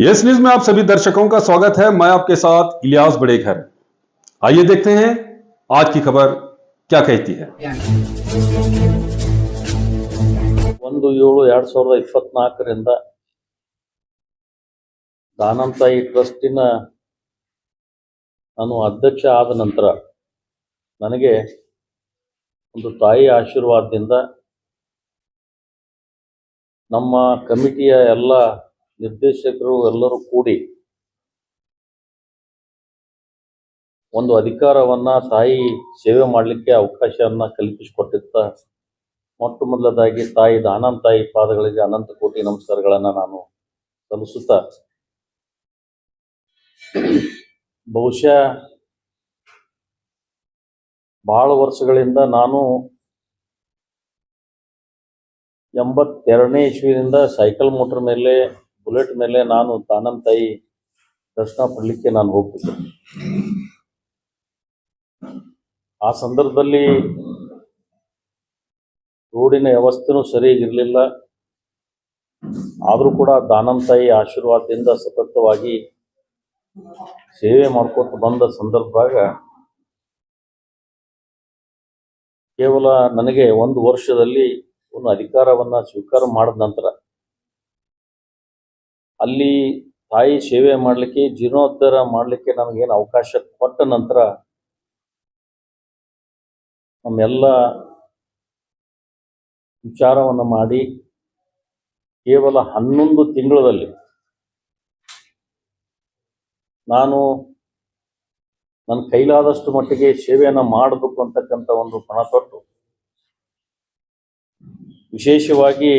Yes news में आप सभी दर्शकों का स्वागत है। मैं आपके साथ इलियास बड़ेखर। आइए देखते हैं आज की खबर क्या कहती है। 1/7/2024 ದಾನಂತಾಯಿ ಟ್ರಸ್ಟಿನ ನಾನು ಅಧ್ಯಕ್ಷ ಆದ ನಂತರ ನನಗೆ ಒಂದು ತಾಯಿ ಆಶೀರ್ವಾದದಿಂದ ನಮ್ಮ ಕಮಿಟಿಯ ಎಲ್ಲ ನಿರ್ದೇಶಕರು ಎಲ್ಲರೂ ಕೂಡಿ ಒಂದು ಅಧಿಕಾರವನ್ನ ತಾಯಿ ಸೇವೆ ಮಾಡಲಿಕ್ಕೆ ಅವಕಾಶವನ್ನ ಕಲ್ಪಿಸಿಕೊಟ್ಟಿದ್ದ ಮೊಟ್ಟ ಮೊದಲದಾಗಿ ತಾಯಿ ದಾನಂತಾಯಿ ಪಾದಗಳಿಗೆ ಅನಂತ ಕೋಟಿ ನಮಸ್ಕಾರಗಳನ್ನು ನಾನು ಸಲ್ಲಿಸುತ್ತಾ, ಬಹುಶಃ ಬಹಳ ವರ್ಷಗಳಿಂದ ನಾನು 82ನೇ ಇಸ್ವಿಯಿಂದ ಸೈಕಲ್ ಮೋಟರ್ ಮೇಲೆ ಬುಲೆಟ್ ಮೇಲೆ ನಾನು ದಾನಂತಾಯಿ ದರ್ಶನ ಪಡಲಿಕ್ಕೆ ನಾನು ಹೋಗ್ತಿದ್ದೆ. ಆ ಸಂದರ್ಭದಲ್ಲಿ ರೋಡಿನ ವ್ಯವಸ್ಥೆನೂ ಸರಿಯಾಗಿರಲಿಲ್ಲ. ಆದರೂ ಕೂಡ ದಾನಂತಾಯಿ ಆಶೀರ್ವಾದದಿಂದ ಸತತವಾಗಿ ಸೇವೆ ಮಾಡ್ಕೊತ ಬಂದ ಸಂದರ್ಭದಾಗ ಕೇವಲ ನನಗೆ ಒಂದು ವರ್ಷದಲ್ಲಿ ಒಂದು ಅಧಿಕಾರವನ್ನ ಸ್ವೀಕಾರ ಮಾಡಿದ ನಂತರ ಅಲ್ಲಿ ತಾಯಿ ಸೇವೆ ಮಾಡಲಿಕ್ಕೆ ಜೀರ್ಣೋದ್ಧಾರ ಮಾಡಲಿಕ್ಕೆ ನಮಗೇನು ಅವಕಾಶ ಕೊಟ್ಟ ನಂತರ ನಮ್ಮೆಲ್ಲ ವಿಚಾರವನ್ನು ಮಾಡಿ ಕೇವಲ 11 ತಿಂಗಳಲ್ಲಿ ನಾನು ನನ್ನ ಕೈಲಾದಷ್ಟು ಮಟ್ಟಿಗೆ ಸೇವೆಯನ್ನು ಮಾಡಬೇಕು ಅಂತಕ್ಕಂಥ ಒಂದು ಪಣ ತೊಟ್ಟು, ವಿಶೇಷವಾಗಿ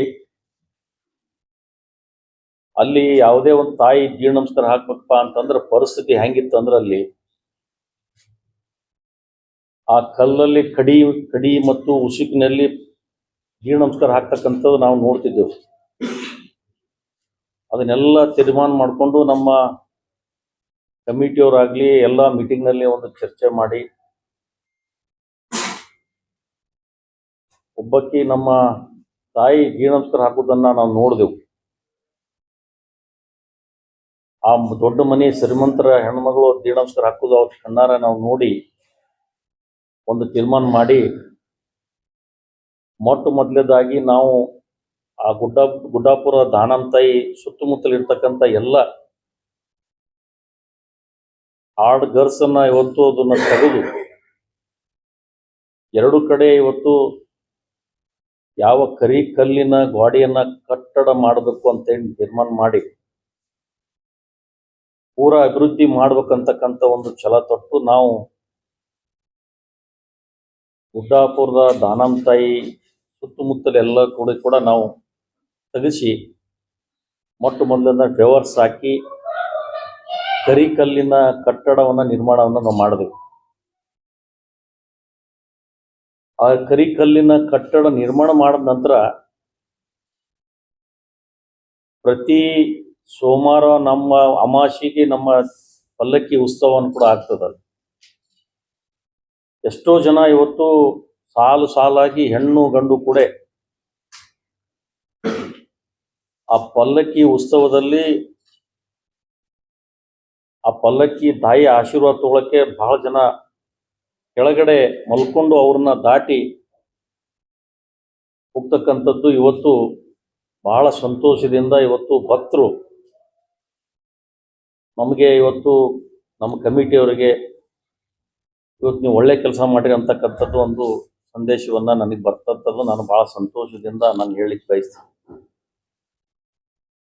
ಅಲ್ಲಿ ಯಾವುದೇ ಒಂದು ತಾಯಿ ಜೀರ್ಣ ನಮಸ್ಕಾರ ಹಾಕ್ಬೇಕಪ್ಪ ಅಂತಂದ್ರೆ ಪರಿಸ್ಥಿತಿ ಹೆಂಗಿತ್ತು ಅಂದ್ರೆ ಅಲ್ಲಿ ಆ ಕಲ್ಲಲ್ಲಿ ಕಡಿ ಮತ್ತು ಉಸುಕಿನಲ್ಲಿ ಜೀರ್ಣ ನಮಸ್ಕಾರ ಹಾಕ್ತಕ್ಕಂಥದ್ದು ನಾವು ನೋಡ್ತಿದ್ದೆವು. ಅದನ್ನೆಲ್ಲ ತೀರ್ಮಾನ ಮಾಡಿಕೊಂಡು ನಮ್ಮ ಕಮಿಟಿಯವರಾಗ್ಲಿ ಎಲ್ಲ ಮೀಟಿಂಗ್ನಲ್ಲಿ ಒಂದು ಚರ್ಚೆ ಮಾಡಿ ಒಬ್ಬಕ್ಕೆ ನಮ್ಮ ತಾಯಿ ಜೀರ್ಣ ನಮಸ್ಕಾರ ಹಾಕೋದನ್ನ ನಾವು ನೋಡಿದೆವು. ಆ ದೊಡ್ಡ ಮನೆ ಶ್ರೀಮಂತರ ಹೆಣ್ಮಗಳು ಜೀರ್ಣ ನಮಸ್ಕಾರ ಹಾಕೋದು ಅವ್ರ ಕಣ್ಣಾರ ನಾವು ನೋಡಿ ಒಂದು ತೀರ್ಮಾನ ಮಾಡಿ ಮೊಟ್ಟ ಮೊದಲೇದಾಗಿ ನಾವು ಆ ಗುಡ್ಡಾಪುರ ದಾನಂತಾಯಿ ಸುತ್ತಮುತ್ತಲು ಇರ್ತಕ್ಕಂಥ ಎಲ್ಲ ಹಾರ್ಡ್ ಗರ್ಸನ್ನ ಇವತ್ತು ಅದನ್ನ ತೆಗೆದು ಎರಡು ಕಡೆ ಇವತ್ತು ಯಾವ ಕರಿ ಕಲ್ಲಿನ ಗೋಡೆಯನ್ನ ಕಟ್ಟಡ ಮಾಡಬೇಕು ಅಂತ ಹೇಳಿ ತೀರ್ಮಾನ ಮಾಡಿ ಪೂರಾ ಅಭಿವೃದ್ಧಿ ಮಾಡ್ಬೇಕಂತಕ್ಕಂಥ ಒಂದು ಛಲ ತೊಟ್ಟು ನಾವು ಗುಡ್ಡಾಪುರದ ದಾನಂತಾಯಿ ಸುತ್ತಮುತ್ತಲ ಎಲ್ಲ ಕೂಡ ನಾವು ತೆಗೆಸಿ ಮೊಟ್ಟ ಮೊದಲನ್ನ ಡ್ರೈವರ್ಸ್ ಹಾಕಿ ಕರಿಕಲ್ಲಿನ ಕಟ್ಟಡವನ್ನ ನಿರ್ಮಾಣವನ್ನು ನಾವು ಮಾಡಿದೆವು. ಆ ಕರಿಕಲ್ಲಿನ ಕಟ್ಟಡ ನಿರ್ಮಾಣ ಮಾಡಿದ ನಂತರ ಪ್ರತಿ ಸೋಮವಾರ ನಮ್ಮ ಅಮಾವಾಸ್ಯೆಗೆ ನಮ್ಮ ಪಲ್ಲಕ್ಕಿ ಉತ್ಸವವನ್ನು ಕೂಡ ಆಗ್ತದೆ. ಎಷ್ಟೋ ಜನ ಇವತ್ತು ಸಾಲಾಗಿ ಹೆಣ್ಣು ಗಂಡು ಕೂಡ ಆ ಪಲ್ಲಕ್ಕಿ ಉತ್ಸವದಲ್ಲಿ ಆ ಪಲ್ಲಕ್ಕಿ ತಾಯಿ ಆಶೀರ್ವಾದ ತಗೊಳಕ್ಕೆ ಬಹಳ ಜನ ಕೆಳಗಡೆ ಮಲ್ಕೊಂಡು ಅವ್ರನ್ನ ದಾಟಿ ಹೋಗ್ತಕ್ಕಂಥದ್ದು ಇವತ್ತು ಬಹಳ ಸಂತೋಷದಿಂದ ಇವತ್ತು ಭಕ್ತರು ನಮಗೆ ಇವತ್ತು ನಮ್ಮ ಕಮಿಟಿಯವರಿಗೆ ಇವತ್ತು ನೀವು ಒಳ್ಳೆ ಕೆಲಸ ಮಾಡಿರಿ ಅಂತಕ್ಕಂಥದ್ದು ಒಂದು ಸಂದೇಶವನ್ನ ನನಗೆ ಬರ್ತಕ್ಕಂಥದ್ದು ನಾನು ಬಹಳ ಸಂತೋಷದಿಂದ ನಾನು ಹೇಳಿಕ್ ಬಯಸ್ತೀನಿ.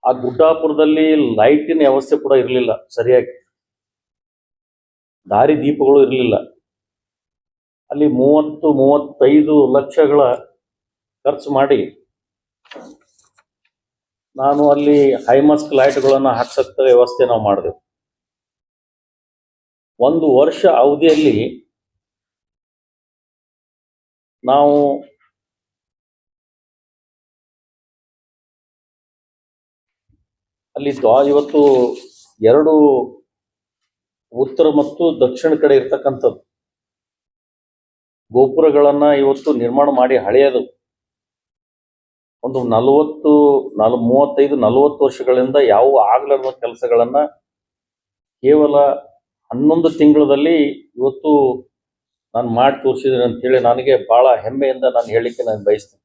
ಆ ಗುಡ್ಡಾಪುರದಲ್ಲಿ ಲೈಟಿನ ವ್ಯವಸ್ಥೆ ಕೂಡ ಇರಲಿಲ್ಲ, ಸರಿಯಾಗಿ ದಾರಿ ದೀಪಗಳು ಇರಲಿಲ್ಲ. ಅಲ್ಲಿ 30-35 ಲಕ್ಷಗಳ ಖರ್ಚು ಮಾಡಿ ನಾನು ಅಲ್ಲಿ ಹೈಮಾಸ್ಕ್ ಲೈಟ್ಗಳನ್ನು ಹಾಕ್ಸಕ್ಕ ವ್ಯವಸ್ಥೆ ನಾವು ಮಾಡಿದೆವು. ಒಂದು ವರ್ಷ ಅವಧಿಯಲ್ಲಿ ನಾವು ಅಲ್ಲಿ ಇವತ್ತು 2 ಉತ್ತರ ಮತ್ತು ದಕ್ಷಿಣ ಕಡೆ ಇರ್ತಕ್ಕಂಥದ್ದು ಗೋಪುರಗಳನ್ನ ಇವತ್ತು ನಿರ್ಮಾಣ ಮಾಡಿ ಹಳೆಯದು ಒಂದು 35-40 ವರ್ಷಗಳಿಂದ ಯಾವ ಆಗ್ಲಾರ್ದ ಕೆಲಸಗಳನ್ನ ಕೇವಲ 11 ತಿಂಗಳಲ್ಲಿ ಇವತ್ತು ನಾನು ಮಾಡಿ ತೋರಿಸಿದ್ದೀನಿ ಅಂತೇಳಿ ನನಗೆ ಬಹಳ ಹೆಮ್ಮೆಯಿಂದ ನಾನು ಹೇಳಿಕೆ ನಾನು ಬಯಸ್ತೇನೆ.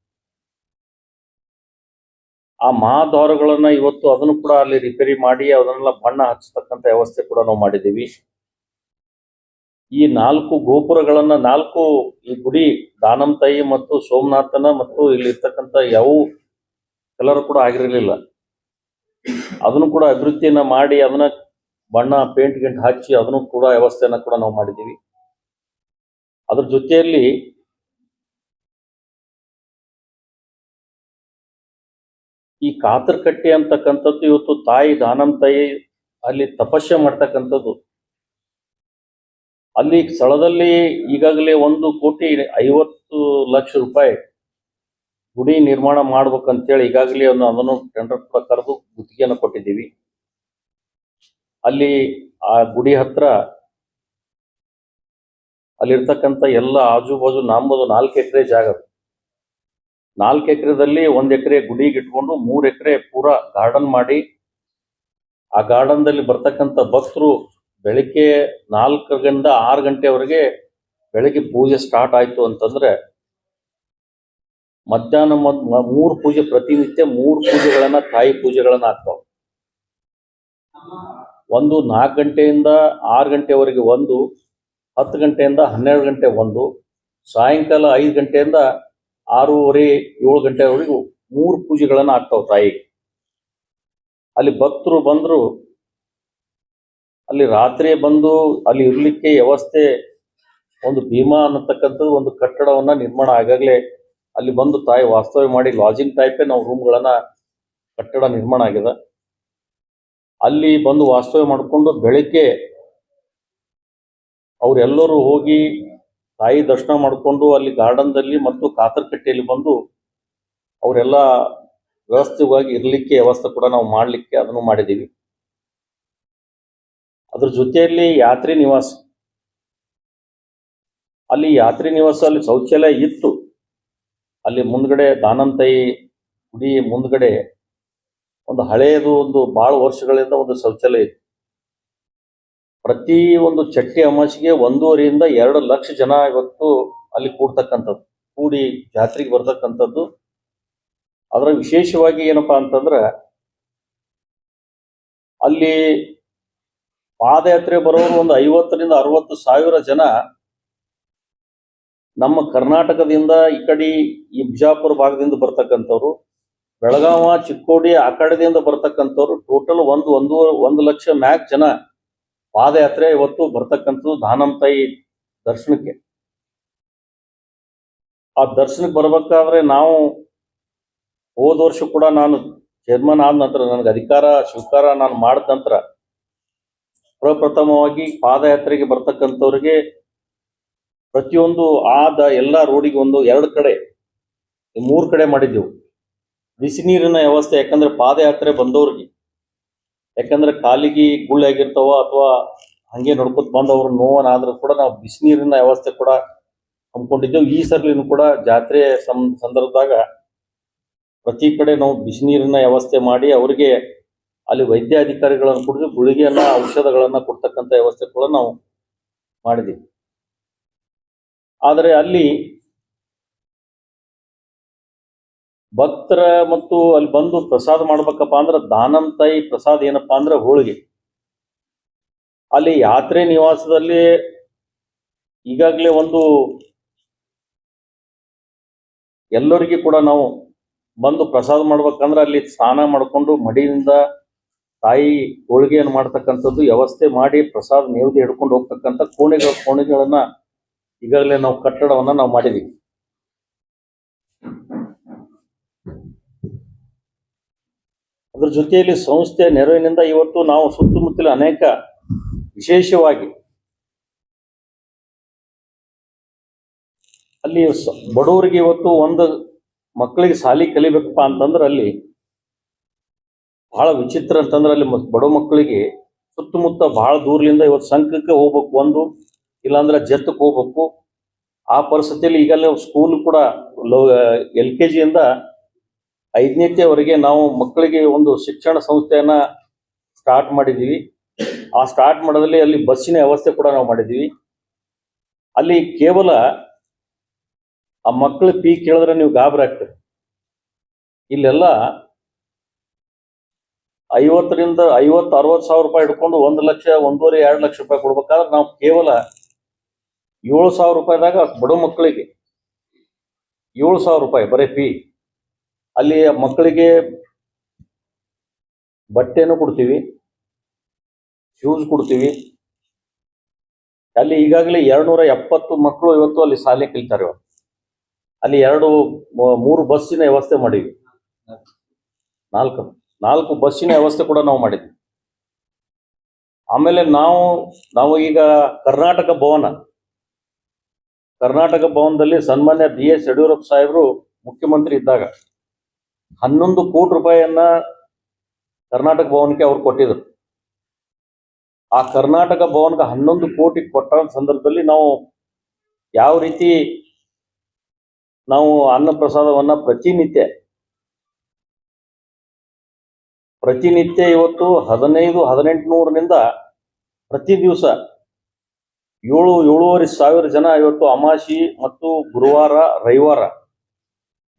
ಆ ಮಹಾದ್ವಾರಗಳನ್ನ ಇವತ್ತು ಅದನ್ನು ಕೂಡ ಅಲ್ಲಿ ರಿಪೇರಿ ಮಾಡಿ ಅದನ್ನೆಲ್ಲ ಬಣ್ಣ ಹಚ್ಚತಕ್ಕಂಥ ವ್ಯವಸ್ಥೆ ಕೂಡ ನಾವು ಮಾಡಿದ್ದೀವಿ. ಈ 4 ಗೋಪುರಗಳನ್ನ 4 ಈ ಗುಡಿ ದಾನಂತಾಯಿ ಮತ್ತು ಸೋಮನಾಥನ ಮತ್ತು ಇಲ್ಲಿ ಇರ್ತಕ್ಕಂಥ ಯಾವ ಕಲರ್ ಕೂಡ ಆಗಿರಲಿಲ್ಲ. ಅದನ್ನು ಕೂಡ ಅಭಿವೃದ್ಧಿಯನ್ನ ಮಾಡಿ ಅದನ್ನ ಬಣ್ಣ ಪೇಂಟ್ ಗಿಂಟ್ ಹಚ್ಚಿ ಅದನ್ನು ಕೂಡ ವ್ಯವಸ್ಥೆಯನ್ನ ಕೂಡ ನಾವು ಮಾಡಿದ್ದೀವಿ. ಅದ್ರ ಜೊತೆಯಲ್ಲಿ ಈ ಕಾತರ್ಕಟ್ಟೆ ಅಂತಕ್ಕಂಥದ್ದು ಇವತ್ತು ತಾಯಿ ದಾನಂತಾಯಿ ಅಲ್ಲಿ ತಪಸ್ಸೆ ಮಾಡ್ತಕ್ಕಂಥದ್ದು. ಅಲ್ಲಿ ಸ್ಥಳದಲ್ಲಿ ಈಗಾಗಲೇ 1,50,00,000 ರೂಪಾಯಿ ಗುಡಿ ನಿರ್ಮಾಣ ಮಾಡ್ಬೇಕಂತೇಳಿ ಈಗಾಗಲೇ ಅದನ್ನು ಟೆಂಡರ್ ಕೂಡ ಕರೆದು ಗುತ್ತಿಗೆಯನ್ನು ಕೊಟ್ಟಿದ್ದೀವಿ. ಅಲ್ಲಿ ಆ ಗುಡಿ ಹತ್ರ ಅಲ್ಲಿರ್ತಕ್ಕಂಥ ಎಲ್ಲ ಆಜು ಬಾಜು ನಮ್ಮದು 4 ಎಕರೆ ಜಾಗ. 4 ಎಕರೆದಲ್ಲಿ 1 ಎಕರೆ ಗುಡಿಗೆ ಇಟ್ಕೊಂಡು 3 ಎಕರೆ ಪೂರಾ ಗಾರ್ಡನ್ ಮಾಡಿ ಆ ಗಾರ್ಡನ್ದಲ್ಲಿ ಬರ್ತಕ್ಕಂಥ ಭಕ್ತರು ಬೆಳಿಗ್ಗೆ 4 ರಿಂದ 6 ಗಂಟೆವರೆಗೆ ಬೆಳಿಗ್ಗೆ ಪೂಜೆ ಸ್ಟಾರ್ಟ್ ಆಯ್ತು ಅಂತಂದ್ರೆ ಮಧ್ಯಾಹ್ನ 3 ಪೂಜೆ, ಪ್ರತಿನಿತ್ಯ 3 ಪೂಜೆಗಳನ್ನ ತಾಯಿ ಪೂಜೆಗಳನ್ನ ಆಗ್ತಾವ. ಒಂದು 4 ಗಂಟೆಯಿಂದ 6 ಗಂಟೆವರೆಗೆ ಒಂದು, 10 ಗಂಟೆಯಿಂದ 12 ಗಂಟೆ ಒಂದು, ಸಾಯಂಕಾಲ 5 ಗಂಟೆಯಿಂದ 6:30, 7 ಗಂಟೆವರೆಗೂ 3 ಪೂಜೆಗಳನ್ನ ಆಗ್ತಾವ ತಾಯಿಗೆ. ಅಲ್ಲಿ ಭಕ್ತರು ಬಂದ್ರು ಅಲ್ಲಿ ರಾತ್ರಿ ಬಂದು ಅಲ್ಲಿ ಇರ್ಲಿಕ್ಕೆ ವ್ಯವಸ್ಥೆ ಒಂದು ಭೀಮಾ ಅನ್ನತಕ್ಕಂಥದ್ದು ಒಂದು ಕಟ್ಟಡವನ್ನ ನಿರ್ಮಾಣ ಆಗಾಗಲೇ ಅಲ್ಲಿ ಬಂದು ತಾಯಿ ವಾಸ್ತವ್ಯ ಮಾಡಿ ಲಾಜಿಂಗ್ ಟೈಪೇ ನಾವು ರೂಮ್ಗಳನ್ನ ಕಟ್ಟಡ ನಿರ್ಮಾಣ ಆಗಿದೆ. ಅಲ್ಲಿ ಬಂದು ವಾಸ್ತವ್ಯ ಮಾಡಿಕೊಂಡು ಬೆಳಿಗ್ಗೆ ಅವರೆಲ್ಲರೂ ಹೋಗಿ ತಾಯಿ ದರ್ಶನ ಮಾಡಿಕೊಂಡು ಅಲ್ಲಿ ಗಾರ್ಡನ್ದಲ್ಲಿ ಮತ್ತು ಕಾತರ್ಕಟ್ಟೆಯಲ್ಲಿ ಬಂದು ಅವರೆಲ್ಲ ವ್ಯವಸ್ಥಿತವಾಗಿ ಇರಲಿಕ್ಕೆ ವ್ಯವಸ್ಥೆ ಕೂಡ ನಾವು ಮಾಡಲಿಕ್ಕೆ ಅದನ್ನು ಮಾಡಿದ್ದೀವಿ. ಅದ್ರ ಜೊತೆಯಲ್ಲಿ ಯಾತ್ರಿ ನಿವಾಸ, ಅಲ್ಲಿ ಯಾತ್ರಿ ನಿವಾಸ ಅಲ್ಲಿ ಶೌಚಾಲಯ ಇತ್ತು. ಅಲ್ಲಿ ಮುಂದ್ಗಡೆ ದಾನಂತಾಯಿ ಗುಡಿ ಮುಂದ್ಗಡೆ ಒಂದು ಹಳೆಯದು ಒಂದು ಬಹಳ ವರ್ಷಗಳಿಂದ ಒಂದು ಶೌಚಾಲಯ ಇತ್ತು. ಪ್ರತಿ ಒಂದು ಚಟ್ಟಿ ಅಮಾಸಿಗೆ 1.5 ರಿಂದ 2 ಲಕ್ಷ ಜನ ಇವತ್ತು ಅಲ್ಲಿ ಕೂಡ್ತಕ್ಕಂಥದ್ದು, ಕೂಡಿ ಜಾತ್ರೆಗೆ ಬರ್ತಕ್ಕಂಥದ್ದು. ಅದರ ವಿಶೇಷವಾಗಿ ಏನಪ್ಪಾ ಅಂತಂದ್ರೆ ಅಲ್ಲಿ ಪಾದಯಾತ್ರೆ ಬರೋರು ಒಂದು 50 ರಿಂದ 60 ಸಾವಿರ ಜನ ನಮ್ಮ ಕರ್ನಾಟಕದಿಂದ ಈ ಕಡೆ ಈ ಬಿಜಾಪುರ ಭಾಗದಿಂದ ಬರ್ತಕ್ಕಂಥವ್ರು, ಬೆಳಗಾವ ಚಿಕ್ಕೋಡಿ ಆ ಕಡೆದಿಂದ ಬರ್ತಕ್ಕಂಥವ್ರು, ಟೋಟಲ್ 1 ಲಕ್ಷ ಮ್ಯಾಕ್ ಜನ ಪಾದಯಾತ್ರೆ ಇವತ್ತು ಬರ್ತಕ್ಕಂಥದ್ದು ದಾನಂತಾಯಿ ದರ್ಶನಕ್ಕೆ. ಆ ದರ್ಶನಕ್ಕೆ ಬರ್ಬೇಕಾದ್ರೆ ನಾವು ಹೋದ ವರ್ಷ ಕೂಡ ನಾನು ಚೇರ್ಮನ್ ಆದ ನಂತರ ನನಗೆ ಅಧಿಕಾರ ಸ್ವೀಕಾರ ನಾನು ಮಾಡಿದ ನಂತರ ಪ್ರಪ್ರಥಮವಾಗಿ ಪಾದಯಾತ್ರೆಗೆ ಬರ್ತಕ್ಕಂಥವ್ರಿಗೆ ಪ್ರತಿಯೊಂದು ಎಲ್ಲ ರೋಡಿಗೆ 2 ಕಡೆ 3 ಕಡೆ ಮಾಡಿದ್ದೆವು ಬಿಸಿ ನೀರಿನ ವ್ಯವಸ್ಥೆ. ಯಾಕಂದ್ರೆ ಪಾದಯಾತ್ರೆ ಬಂದವ್ರಿಗೆ, ಯಾಕಂದ್ರೆ ಕಾಲಿಗೆ ಗುಳ್ಳೆ ಆಗಿರ್ತಾವ ಅಥವಾ ಹಂಗೆ ನಡ್ಕೊತ ಬಂದವ್ರು ನೋವನಾದ್ರೂ ಕೂಡ ನಾವು ಬಿಸಿ ನೀರಿನ ವ್ಯವಸ್ಥೆ ಕೂಡ ಹಮ್ಮಿಕೊಂಡಿದ್ದೆವು. ಈ ಸರ್ಲಿನೂ ಕೂಡ ಜಾತ್ರೆ ಸಂದರ್ಭದಾಗ ಪ್ರತಿ ಕಡೆ ನಾವು ಬಿಸಿ ನೀರಿನ ವ್ಯವಸ್ಥೆ ಮಾಡಿ ಅವರಿಗೆ ಅಲ್ಲಿ ವೈದ್ಯ ಅಧಿಕಾರಿಗಳನ್ನು ಕುಡಿದು ಗುಳಿಗೆಯನ್ನ ಔಷಧಗಳನ್ನ ಕೊಡ್ತಕ್ಕಂಥ ವ್ಯವಸ್ಥೆ ಕೂಡ ನಾವು ಮಾಡಿದ್ದೀವಿ. ಆದರೆ ಅಲ್ಲಿ ಭಕ್ತರ ಮತ್ತು ಅಲ್ಲಿ ಬಂದು ಪ್ರಸಾದ ಮಾಡ್ಬೇಕಪ್ಪ ಅಂದ್ರೆ ದಾನಂತಾಯಿ ಪ್ರಸಾದ ಏನಪ್ಪಾ ಅಂದ್ರೆ ಹೋಳಿಗೆ. ಅಲ್ಲಿ ಯಾತ್ರೆ ನಿವಾಸದಲ್ಲಿ ಈಗಾಗಲೇ ಎಲ್ಲರಿಗೂ ಕೂಡ ನಾವು ಬಂದು ಪ್ರಸಾದ ಮಾಡ್ಬೇಕಂದ್ರೆ ಅಲ್ಲಿ ಸ್ನಾನ ಮಾಡಿಕೊಂಡು ಮಡಿಯಿಂದ ತಾಯಿ ಹೋಳಿಗೆಯನ್ನು ಮಾಡ್ತಕ್ಕಂಥದ್ದು ವ್ಯವಸ್ಥೆ ಮಾಡಿ ಪ್ರಸಾದ ನೇವೇದ್ಯ ಹಿಡ್ಕೊಂಡು ಹೋಗ್ತಕ್ಕಂಥ ಕೋಣೆಗಳನ್ನ ಈಗಾಗಲೇ ನಾವು ಕಟ್ಟಡವನ್ನ ನಾವು ಮಾಡಿದೀವಿ. ಅದ್ರ ಜೊತೆಯಲ್ಲಿ ಸಂಸ್ಥೆಯ ನೆರವಿನಿಂದ ಇವತ್ತು ನಾವು ಸುತ್ತಮುತ್ತಲ ಅನೇಕ ವಿಶೇಷವಾಗಿ ಅಲ್ಲಿ ಬಡವರಿಗೆ ಇವತ್ತು ಒಂದು ಮಕ್ಕಳಿಗೆ ಶಾಲಿ ಕಲಿಬೇಕಪ್ಪ ಅಂತಂದ್ರೆ ಅಲ್ಲಿ ಬಹಳ ವಿಚಿತ್ರ ಅಂತಂದ್ರೆ ಅಲ್ಲಿ ಬಡ ಮಕ್ಕಳಿಗೆ ಸುತ್ತಮುತ್ತ ಬಹಳ ದೂರದಿಂದ ಇವತ್ತು ಸಂಘಕ್ಕೆ ಹೋಗ್ಬೇಕು, ಇಲ್ಲಾಂದ್ರೆ ಜತ್ತಕ್ಕೆ ಹೋಗ್ಬೇಕು. ಆ ಪರಿಸ್ಥಿತಿಯಲ್ಲಿ ಈಗಲೇ ಸ್ಕೂಲ್ ಕೂಡ LKG 5ನೇವರೆಗೆ ನಾವು ಮಕ್ಕಳಿಗೆ ಒಂದು ಶಿಕ್ಷಣ ಸಂಸ್ಥೆಯನ್ನ ಸ್ಟಾರ್ಟ್ ಮಾಡಿದ್ದೀವಿ. ಆ ಸ್ಟಾರ್ಟ್ ಮಾಡೋದ್ರಲ್ಲಿ ಅಲ್ಲಿ ಬಸ್ಸಿನ ವ್ಯವಸ್ಥೆ ಕೂಡ ನಾವು ಮಾಡಿದ್ದೀವಿ. ಅಲ್ಲಿ ಕೇವಲ ಆ ಮಕ್ಕಳ ಫೀ ಕೇಳಿದ್ರೆ ನೀವು ಗಾಬರಿ ಆಗ್ತದೆ. ಇಲ್ಲೆಲ್ಲ 50,000-60,000 ರೂಪಾಯಿ ಹಿಡ್ಕೊಂಡು 1 ಲಕ್ಷ, 1.5-2 ಲಕ್ಷ ರೂಪಾಯಿ ಕೊಡ್ಬೇಕಾದ್ರೆ ನಾವು ಕೇವಲ 7,000 ರೂಪಾಯಿದಾಗ ಬಡ ಮಕ್ಕಳಿಗೆ 7,000 ರೂಪಾಯಿ ಬರೀ ಫೀ. ಅಲ್ಲಿ ಮಕ್ಕಳಿಗೆ ಬಟ್ಟೆನೂ ಕೊಡ್ತೀವಿ, ಶೂಸ್ ಕೊಡ್ತೀವಿ. ಅಲ್ಲಿ ಈಗಾಗಲೇ 270 ಮಕ್ಕಳು ಇವತ್ತು ಅಲ್ಲಿ ಶಾಲೆ ಕಲಿತಾರೆ. ಅಲ್ಲಿ 3 ಬಸ್ಸಿನ ವ್ಯವಸ್ಥೆ ಮಾಡಿವಿ. 4 ಬಸ್ಸಿನ ವ್ಯವಸ್ಥೆ ಕೂಡ ನಾವು ಮಾಡಿದ್ವಿ. ಆಮೇಲೆ ನಾವು ಈಗ ಕರ್ನಾಟಕ ಭವನದಲ್ಲಿ ಸನ್ಮಾನ್ಯ BS ಯಡಿಯೂರಪ್ಪ ಸಾಹೇಬರು ಮುಖ್ಯಮಂತ್ರಿ ಇದ್ದಾಗ 11 ಕೋಟಿ ರೂಪಾಯಿಯನ್ನ ಕರ್ನಾಟಕ ಭವನಕ್ಕೆ ಅವ್ರು ಕೊಟ್ಟಿದ್ರು. ಆ ಕರ್ನಾಟಕ ಭವನಕ್ಕೆ 11 ಕೋಟಿ ಕೊಟ್ಟ ಸಂದರ್ಭದಲ್ಲಿ ನಾವು ಯಾವ ರೀತಿ ನಾವು ಅನ್ನ ಪ್ರಸಾದವನ್ನ ಪ್ರತಿನಿತ್ಯ ಇವತ್ತು 1500-1800 ಪ್ರತಿ ದಿವಸ 7,000-7,500 ಜನ ಇವತ್ತು ಅಮಾಸಿ ಮತ್ತು ಗುರುವಾರ, ರವಿವಾರ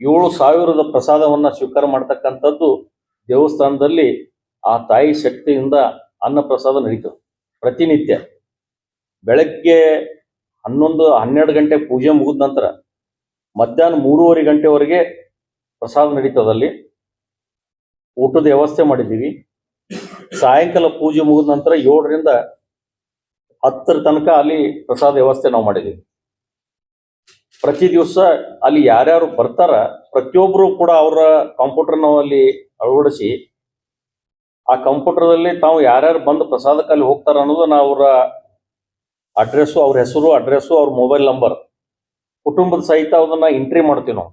7,000 ಪ್ರಸಾದವನ್ನ ಸ್ವೀಕಾರ ಮಾಡ್ತಕ್ಕಂಥದ್ದು ದೇವಸ್ಥಾನದಲ್ಲಿ ಆ ತಾಯಿ ಶಕ್ತಿಯಿಂದ ಅನ್ನ ಪ್ರಸಾದ ನಡೀತದೆ. ಪ್ರತಿನಿತ್ಯ ಬೆಳಗ್ಗೆ 11-12 ಗಂಟೆ ಪೂಜೆ ಮುಗಿದ ನಂತರ ಮಧ್ಯಾಹ್ನ 3:30 ಗಂಟೆವರೆಗೆ ಪ್ರಸಾದ ನಡೀತದಲ್ಲಿ. ಊಟದ ವ್ಯವಸ್ಥೆ ಮಾಡಿದ್ದೀವಿ. ಸಾಯಂಕಾಲ ಪೂಜೆ ಮುಗಿದ ನಂತರ 7ರಿಂದ 10 ತನಕ ಅಲ್ಲಿ ಪ್ರಸಾದ ವ್ಯವಸ್ಥೆ ನಾವು ಮಾಡಿದ್ದೀವಿ. ಪ್ರತಿ ದಿವಸ ಅಲ್ಲಿ ಯಾರ್ಯಾರು ಬರ್ತಾರ ಪ್ರತಿಯೊಬ್ಬರು ಕೂಡ ಅವರ ಕಂಪ್ಯೂಟರ್ ನಾವು ಅಲ್ಲಿ ಅಳವಡಿಸಿ ಆ ಕಂಪ್ಯೂಟರ್ದಲ್ಲಿ ತಾವು ಯಾರ್ಯಾರು ಬಂದು ಪ್ರಸಾದಕ್ಕೆ ಅಲ್ಲಿ ಹೋಗ್ತಾರ ಅನ್ನೋದು ನಾವು ಅವರ ಅಡ್ರೆಸ್ಸು, ಅವ್ರ ಹೆಸರು, ಅಡ್ರೆಸ್ಸು, ಅವ್ರ ಮೊಬೈಲ್ ನಂಬರ್, ಕುಟುಂಬದ ಸಹಿತ ಅದನ್ನ ಎಂಟ್ರಿ ಮಾಡ್ತೀವಿ ನಾವು.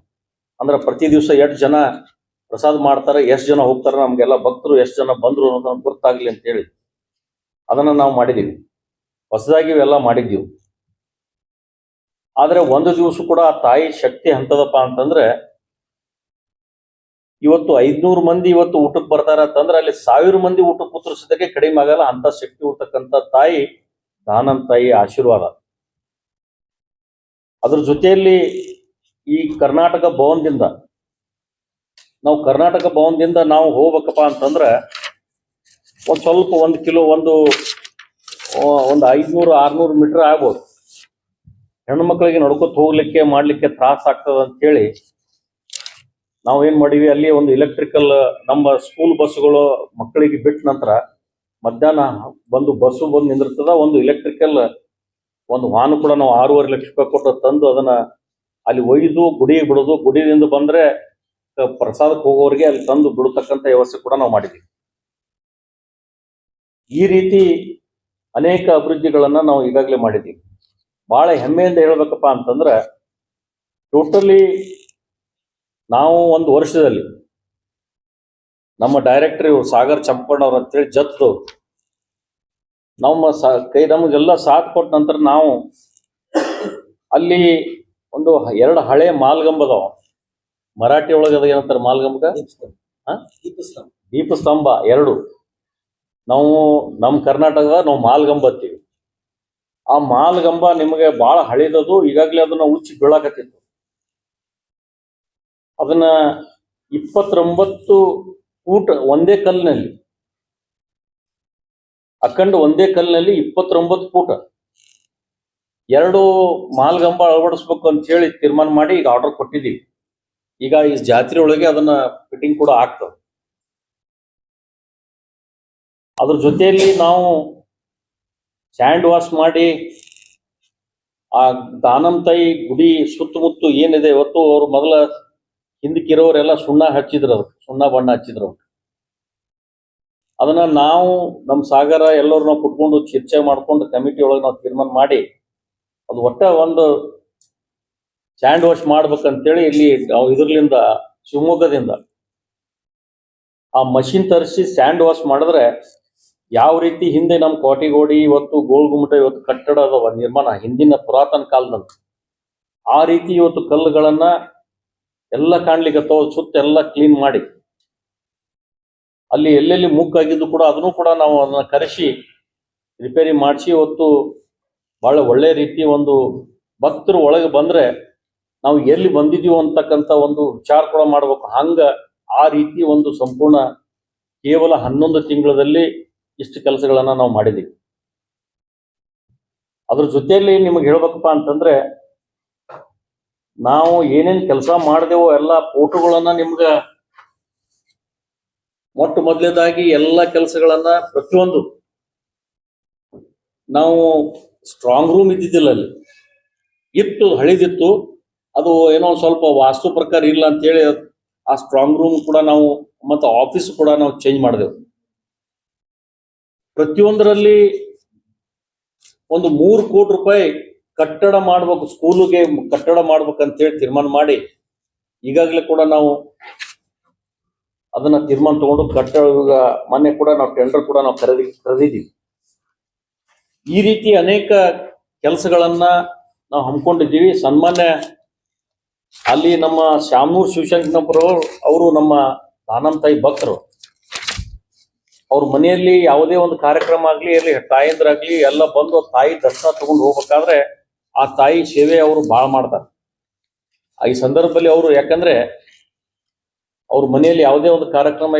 ಅಂದ್ರೆ ಪ್ರತಿ ದಿವಸ ಎಷ್ಟು ಜನ ಪ್ರಸಾದ ಮಾಡ್ತಾರೆ, ಎಷ್ಟು ಜನ ಹೋಗ್ತಾರೆ, ನಮ್ಗೆಲ್ಲ ಭಕ್ತರು ಎಷ್ಟು ಜನ ಬಂದ್ರು ಅನ್ನೋದನ್ನ ಗೊತ್ತಾಗ್ಲಿ ಅಂತ ಹೇಳಿ ಅದನ್ನ ನಾವು ಮಾಡಿದೀವಿ. ಹೊಸದಾಗಿ ಇವೆಲ್ಲ ಮಾಡಿದ್ದೀವಿ. ಆದ್ರೆ ಒಂದು ದಿವಸ ಕೂಡ ಆ ತಾಯಿ ಶಕ್ತಿ ಅಂತದಪ್ಪ ಅಂತಂದ್ರೆ ಇವತ್ತು 500 ಮಂದಿ ಇವತ್ತು ಊಟಕ್ಕೆ ಬರ್ತಾರ ಅಂತಂದ್ರೆ ಅಲ್ಲಿ 1000 ಮಂದಿ ಊಟಕ್ಕೆ ಕೂತ್ರಿಸಿದಕ್ಕೆ ಕಡಿಮೆ ಆಗಲ್ಲ. ಅಂತ ಶಕ್ತಿ ಇರ್ತಕ್ಕಂಥ ತಾಯಿ ದಾನಂತ ತಾಯಿ ಆಶೀರ್ವಾದ. ಅದ್ರ ಜೊತೆಯಲ್ಲಿ ಈ ಕರ್ನಾಟಕ ಭವನದಿಂದ ನಾವು ಹೋಗ್ಬೇಕಪ್ಪ ಅಂತಂದ್ರೆ ಒಂದ್ ಸ್ವಲ್ಪ 1 ಕಿಲೋ ಒಂದು 500-600 ಮೀಟರ್ ಆಗ್ಬೋದು. ಹೆಣ್ಣು ಮಕ್ಕಳಿಗೆ ನಡ್ಕೊತ ಹೋಗ್ಲಿಕ್ಕೆ ಮಾಡ್ಲಿಕ್ಕೆ ತ್ರಾಸ ಆಗ್ತದ ಅಂತ ಹೇಳಿ ನಾವು ಏನ್ ಮಾಡಿವಿ, ಅಲ್ಲಿ ಒಂದು ಎಲೆಕ್ಟ್ರಿಕಲ್ ನಮ್ಮ ಸ್ಕೂಲ್ ಬಸ್ಸುಗಳು ಮಕ್ಕಳಿಗೆ ಬಿಟ್ಟ ನಂತರ ಮಧ್ಯಾಹ್ನ ಬಸ್ಸು ಬಂದು ನಿಂದಿರ್ತದ. ಒಂದು ಎಲೆಕ್ಟ್ರಿಕಲ್ ಒಂದು ವಾಹನ ಕೂಡ ನಾವು 6.5 ಲಕ್ಷ ರೂಪಾಯಿ ಕೊಟ್ಟು ತಂದು ಅದನ್ನ ಅಲ್ಲಿ ಒಯ್ದು ಗುಡಿಗೆ ಬಿಡೋದು, ಗುಡಿಯಿಂದ ಬಂದ್ರೆ ಪ್ರಸಾದಕ್ಕೆ ಹೋಗೋರಿಗೆ ಅಲ್ಲಿ ತಂದು ಬಿಡತಕ್ಕಂಥ ವ್ಯವಸ್ಥೆ ಕೂಡ ನಾವು ಮಾಡಿದ್ದೀವಿ. ಈ ರೀತಿ ಅನೇಕ ಅಭಿವೃದ್ಧಿಗಳನ್ನ ನಾವು ಈಗಾಗಲೇ ಮಾಡಿದ್ದೀವಿ. ಬಹಳ ಹೆಮ್ಮೆಯಿಂದ ಹೇಳ್ಬೇಕಪ್ಪ ಅಂತಂದ್ರೆ ಟೋಟಲಿ ನಾವು ಒಂದು ವರ್ಷದಲ್ಲಿ ನಮ್ಮ ಡೈರೆಕ್ಟರ್ ಸಾಗರ್ ಚಂಪಣ್ಣ ಅವ್ರ ಅಂತೇಳಿ ಜತ್ದವ್ರು ನಮಗೆಲ್ಲ ಸಾಥ್ ಕೊಟ್ಟ ನಂತರ ನಾವು ಅಲ್ಲಿ ಒಂದು 2 ಹಳೆ ಮಾಲ್ಗಂಬ ಅದಾವ. ಮರಾಠಿ ಒಳಗೆ ಅದ ಏನಂತಾರೆ ಮಾಲ್ಗಂಬ? ದೀಪಸ್ತಂಭ 2 ನಾವು ನಮ್ಮ ಕರ್ನಾಟಕದ ನಾವು ಮಾಲ್ಗಂಬ ಅಂತೀವಿ. ಆ ಮಾಲ್ಗಂಬ ನಿಮಗೆ ಬಹಳ ಹಳಿದದು. ಈಗಾಗಲೇ ಅದನ್ನ ಉಚ್ಚಿ ಬೀಳಾಕತ್ತಿತ್ತು. ಅದನ್ನ 29 ಫೂಟ್ ಒಂದೇ ಕಲ್ಲಿನಲ್ಲಿ ಅಖಂಡ ಒಂದೇ ಕಲ್ಲಿನಲ್ಲಿ 29 ಫೂಟ್ 2 ಮಾಲ್ಗಂಬ ಅಳವಡಿಸ್ಬೇಕು ಅಂತ ಹೇಳಿ ತೀರ್ಮಾನ ಮಾಡಿ ಈಗ ಆರ್ಡರ್ ಕೊಟ್ಟಿದ್ದೀವಿ. ಈಗ ಈ ಜಾತ್ರೆ ಒಳಗೆ ಅದನ್ನ ಫಿಟ್ಟಿಂಗ್ ಕೂಡ ಆಗ್ತದೆ. ಅದ್ರ ಜೊತೆಯಲ್ಲಿ ನಾವು ಸ್ಯಾಂಡ್ ವಾಶ್ ಮಾಡಿ ಆ ದಾನಂತಾಯಿ ಗುಡಿ ಸುತ್ತಮುತ್ತ ಏನಿದೆ ಇವತ್ತು ಅವ್ರು ಮೊದಲ ಹಿಂದಕ್ಕಿರೋರೆಲ್ಲ ಸುಣ್ಣ ಬಣ್ಣ ಹಚ್ಚಿದ್ರು. ಅದನ್ನ ನಾವು ನಮ್ಮ ಸಾಗರ ಎಲ್ಲರೂ ನಾವು ಕುತ್ಕೊಂಡು ಚರ್ಚೆ ಮಾಡ್ಕೊಂಡು ಕಮಿಟಿ ಒಳಗೆ ನಾವು ತೀರ್ಮಾನ ಮಾಡಿ ಅದು ಒಟ್ಟ ಒಂದು ಸ್ಯಾಂಡ್ ವಾಶ್ ಮಾಡ್ಬೇಕಂತೇಳಿ ಇಲ್ಲಿ ಇದ್ರಲಿಂದ ಶಿವಮೊಗ್ಗದಿಂದ ಆ ಮಷಿನ್ ತರಿಸಿ ಸ್ಯಾಂಡ್ ವಾಶ್ ಮಾಡಿದ್ರೆ ಯಾವ ರೀತಿ ಹಿಂದೆ ನಮ್ಮ ಕೋಟಿಗೋಡಿ ಇವತ್ತು ಗೋಲ್ಗುಮ್ಮಟ ಇವತ್ತು ಕಟ್ಟಡ ಅದಾವ ನಿರ್ಮಾಣ ಹಿಂದಿನ ಪುರಾತನ ಕಾಲದಲ್ಲಿ ಆ ರೀತಿ ಇವತ್ತು ಕಲ್ಲುಗಳನ್ನ ಎಲ್ಲ ಕಾಣ್ಲಿಕ್ಕತ್ತವ, ಸುತ್ತ ಎಲ್ಲ ಕ್ಲೀನ್ ಮಾಡಿ ಅಲ್ಲಿ ಎಲ್ಲೆಲ್ಲಿ ಮುಗ್ಗಾಗಿದ್ದು ಕೂಡ ಅದನ್ನು ಕೂಡ ನಾವು ಅದನ್ನ ಕರೆಸಿ ರಿಪೇರಿ ಮಾಡಿಸಿ ಇವತ್ತು ಬಹಳ ಒಳ್ಳೆ ರೀತಿ ಒಂದು ಭಕ್ತರು ಒಳಗೆ ಬಂದ್ರೆ ನಾವು ಎಲ್ಲಿ ಬಂದಿದೀವಿ ಅಂತಕ್ಕಂಥ ಒಂದು ವಿಚಾರ ಕೂಡ ಮಾಡ್ಬೇಕು. ಹಂಗ ಆ ರೀತಿ ಒಂದು ಸಂಪೂರ್ಣ ಕೇವಲ 11 ತಿಂಗಳಲ್ಲಿ ಇಷ್ಟು ಕೆಲಸಗಳನ್ನ ನಾವು ಮಾಡಿದೀವಿ. ಅದ್ರ ಜೊತೆಯಲ್ಲಿ ನಿಮಗೆ ಹೇಳ್ಬೇಕಪ್ಪ ಅಂತಂದ್ರೆ ನಾವು ಏನೇನ್ ಕೆಲಸ ಮಾಡಿದೆವೋ ಎಲ್ಲ ಫೋಟೋಗಳನ್ನ ನಿಮ್ಗ ಮೊಟ್ಟ ಮೊದಲೇದಾಗಿ ಎಲ್ಲ ಕೆಲಸಗಳನ್ನ ಪ್ರತಿಯೊಂದು ನಾವು ಸ್ಟ್ರಾಂಗ್ ರೂಮ್ ಇದ್ದಿದ್ದಿಲ್ಲ, ಅಲ್ಲಿ ಇತ್ತು, ಹಳಿದಿತ್ತು. ಅದು ಏನೋ ಸ್ವಲ್ಪ ವಾಸ್ತು ಪ್ರಕಾರ ಇಲ್ಲ ಅಂತೇಳಿ ಆ ಸ್ಟ್ರಾಂಗ್ ರೂಮ್ ಕೂಡ ನಾವು ಮತ್ತು ಆಫೀಸ್ ಕೂಡ ನಾವು ಚೇಂಜ್ ಮಾಡಿದೆವು. ಪ್ರತಿಯೊಂದರಲ್ಲಿ ಒಂದು 3 ಕೋಟಿ ರೂಪಾಯಿ ಕಟ್ಟಡ ಮಾಡ್ಬೇಕು, ಸ್ಕೂಲಿಗೆ ಕಟ್ಟಡ ಮಾಡ್ಬೇಕಂತೇಳಿ ತೀರ್ಮಾನ ಮಾಡಿ ಈಗಾಗಲೇ ಕೂಡ ನಾವು ಅದನ್ನ ತೀರ್ಮಾನ ತಗೊಂಡು ಕಟ್ಟಡ ಮೊನ್ನೆ ಕೂಡ ನಾವು ಟೆಂಡರ್ ಕೂಡ ನಾವು ಕರೆದಿದ್ದೀವಿ. ಈ ರೀತಿ ಅನೇಕ ಕೆಲಸಗಳನ್ನ ನಾವು ಹಮ್ಮಿಕೊಂಡಿದ್ದೀವಿ. ಸನ್ಮಾನ್ಯ ಅಲ್ಲಿ ನಮ್ಮ ಶಾಮನೂರ್ ಶಿವಶಂಕರಪ್ಪರು ಅವರು ನಮ್ಮ ದಾನಂತಾಯಿ ಭಕ್ತರು. ಅವ್ರ ಮನೆಯಲ್ಲಿ ಯಾವುದೇ ಒಂದು ಕಾರ್ಯಕ್ರಮ ಆಗ್ಲಿ ಅಲ್ಲಿ ತಾಯಂದ್ರಾಗ್ಲಿ ಎಲ್ಲ ಬಂದು ತಾಯಿ ದರ್ಶನ ತಗೊಂಡು ಹೋಗ್ಬೇಕಾದ್ರೆ ಆ ತಾಯಿ ಸೇವೆ ಅವರು ಬಹಳ ಮಾಡ್ತಾರೆ. ಈ ಸಂದರ್ಭದಲ್ಲಿ ಅವರು, ಯಾಕಂದ್ರೆ ಅವ್ರ ಮನೆಯಲ್ಲಿ ಯಾವುದೇ ಒಂದು ಕಾರ್ಯಕ್ರಮ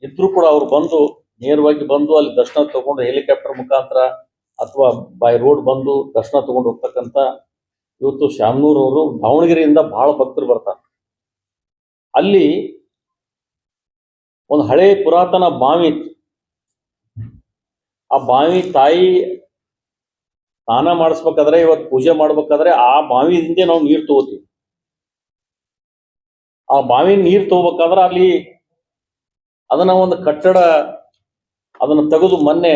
ಇದ್ರೂ ಕೂಡ ಅವ್ರು ಬಂದು ನೇರವಾಗಿ ಬಂದು ಅಲ್ಲಿ ದರ್ಶನ ತಗೊಂಡು ಹೆಲಿಕಾಪ್ಟರ್ ಮುಖಾಂತರ ಅಥವಾ ಬೈ ರೋಡ್ ಬಂದು ದರ್ಶನ ತಗೊಂಡು ಹೋಗ್ತಕ್ಕಂಥ ಇವತ್ತು ಶಾಮನೂರ್ ಅವರು ದಾವಣಗೆರೆಯಿಂದ ಬಹಳ ಭಕ್ತರು ಬರ್ತಾರೆ. ಅಲ್ಲಿ ಒಂದು ಹಳೆ ಪುರಾತನ ಬಾವಿ ಇತ್ತು. ಆ ಬಾವಿ ತಾಯಿ ಸ್ನಾನ ಮಾಡಿಸ್ಬೇಕಾದ್ರೆ, ಇವತ್ತು ಪೂಜೆ ಮಾಡ್ಬೇಕಾದ್ರೆ ಆ ಬಾವಿಯಿಂದ ನಾವು ನೀರು ತಗೋತೀವಿ. ಆ ಬಾವಿ ನೀರು ತಗೋಬೇಕಾದ್ರೆ ಅಲ್ಲಿ ಅದನ್ನ ಒಂದು ಕಟ್ಟಡ ಅದನ್ನ ತೆಗೆದು ಮೊನ್ನೆ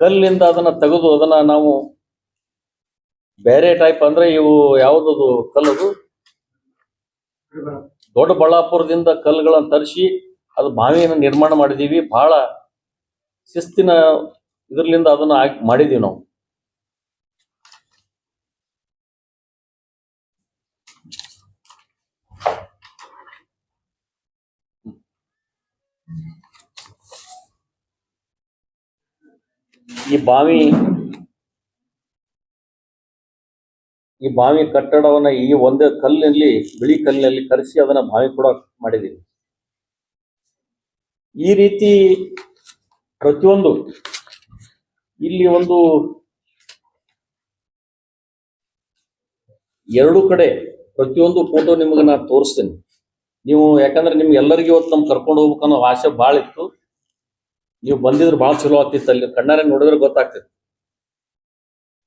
ಕಲ್ಲಿಂದ ಅದನ್ನ ತೆಗೆದು ಅದನ್ನ ನಾವು ಬೇರೆ ಟೈಪ್, ಅಂದ್ರೆ ಇವು ಯಾವುದದು ಕಲ್ಲದು ದೊಡ್ಡಬಳ್ಳಾಪುರದಿಂದ ಕಲ್ಲುಗಳನ್ನು ತರಿಸಿ ಅದು ಬಾವಿಯನ್ನು ನಿರ್ಮಾಣ ಮಾಡಿದೀವಿ. ಬಹಳ ಶಿಸ್ತಿನ ಇದರ್ಲಿಂದ ಅದನ್ನ ಮಾಡಿದೀವಿ ನಾವು. ಈ ಬಾವಿ ಕಟ್ಟಡವನ್ನ ಈ ಒಂದೇ ಕಲ್ಲಿನಲ್ಲಿ, ಬಿಳಿ ಕಲ್ಲಿನಲ್ಲಿ ಕರೆಸಿ ಅದನ್ನ ಬಾವಿ ಕೂಡ ಮಾಡಿದೀವಿ. ಈ ರೀತಿ ಪ್ರತಿಯೊಂದು ಇಲ್ಲಿ ಒಂದು 2 ಕಡೆ ಪ್ರತಿಯೊಂದು ಫೋಟೋ ನಿಮಗೆ ನಾನು ತೋರಿಸ್ತೇನೆ. ನೀವು ಯಾಕಂದ್ರೆ ನಿಮ್ಗೆ ಎಲ್ಲರಿಗೂ ಇವತ್ತು ನಮ್ಗೆ ಕರ್ಕೊಂಡು ಹೋಗ್ಬೇಕನ್ನೋ ಆಸೆ ಭಾಳ ಇತ್ತು. ನೀವು ಬಂದಿದ್ರೆ ಭಾಳ ಚಲೋ ಆಗ್ತಿತ್ತು, ಅಲ್ಲಿ ಕಣ್ಣಾರೆ ನೋಡಿದ್ರೆ ಗೊತ್ತಾಗ್ತಿತ್ತು.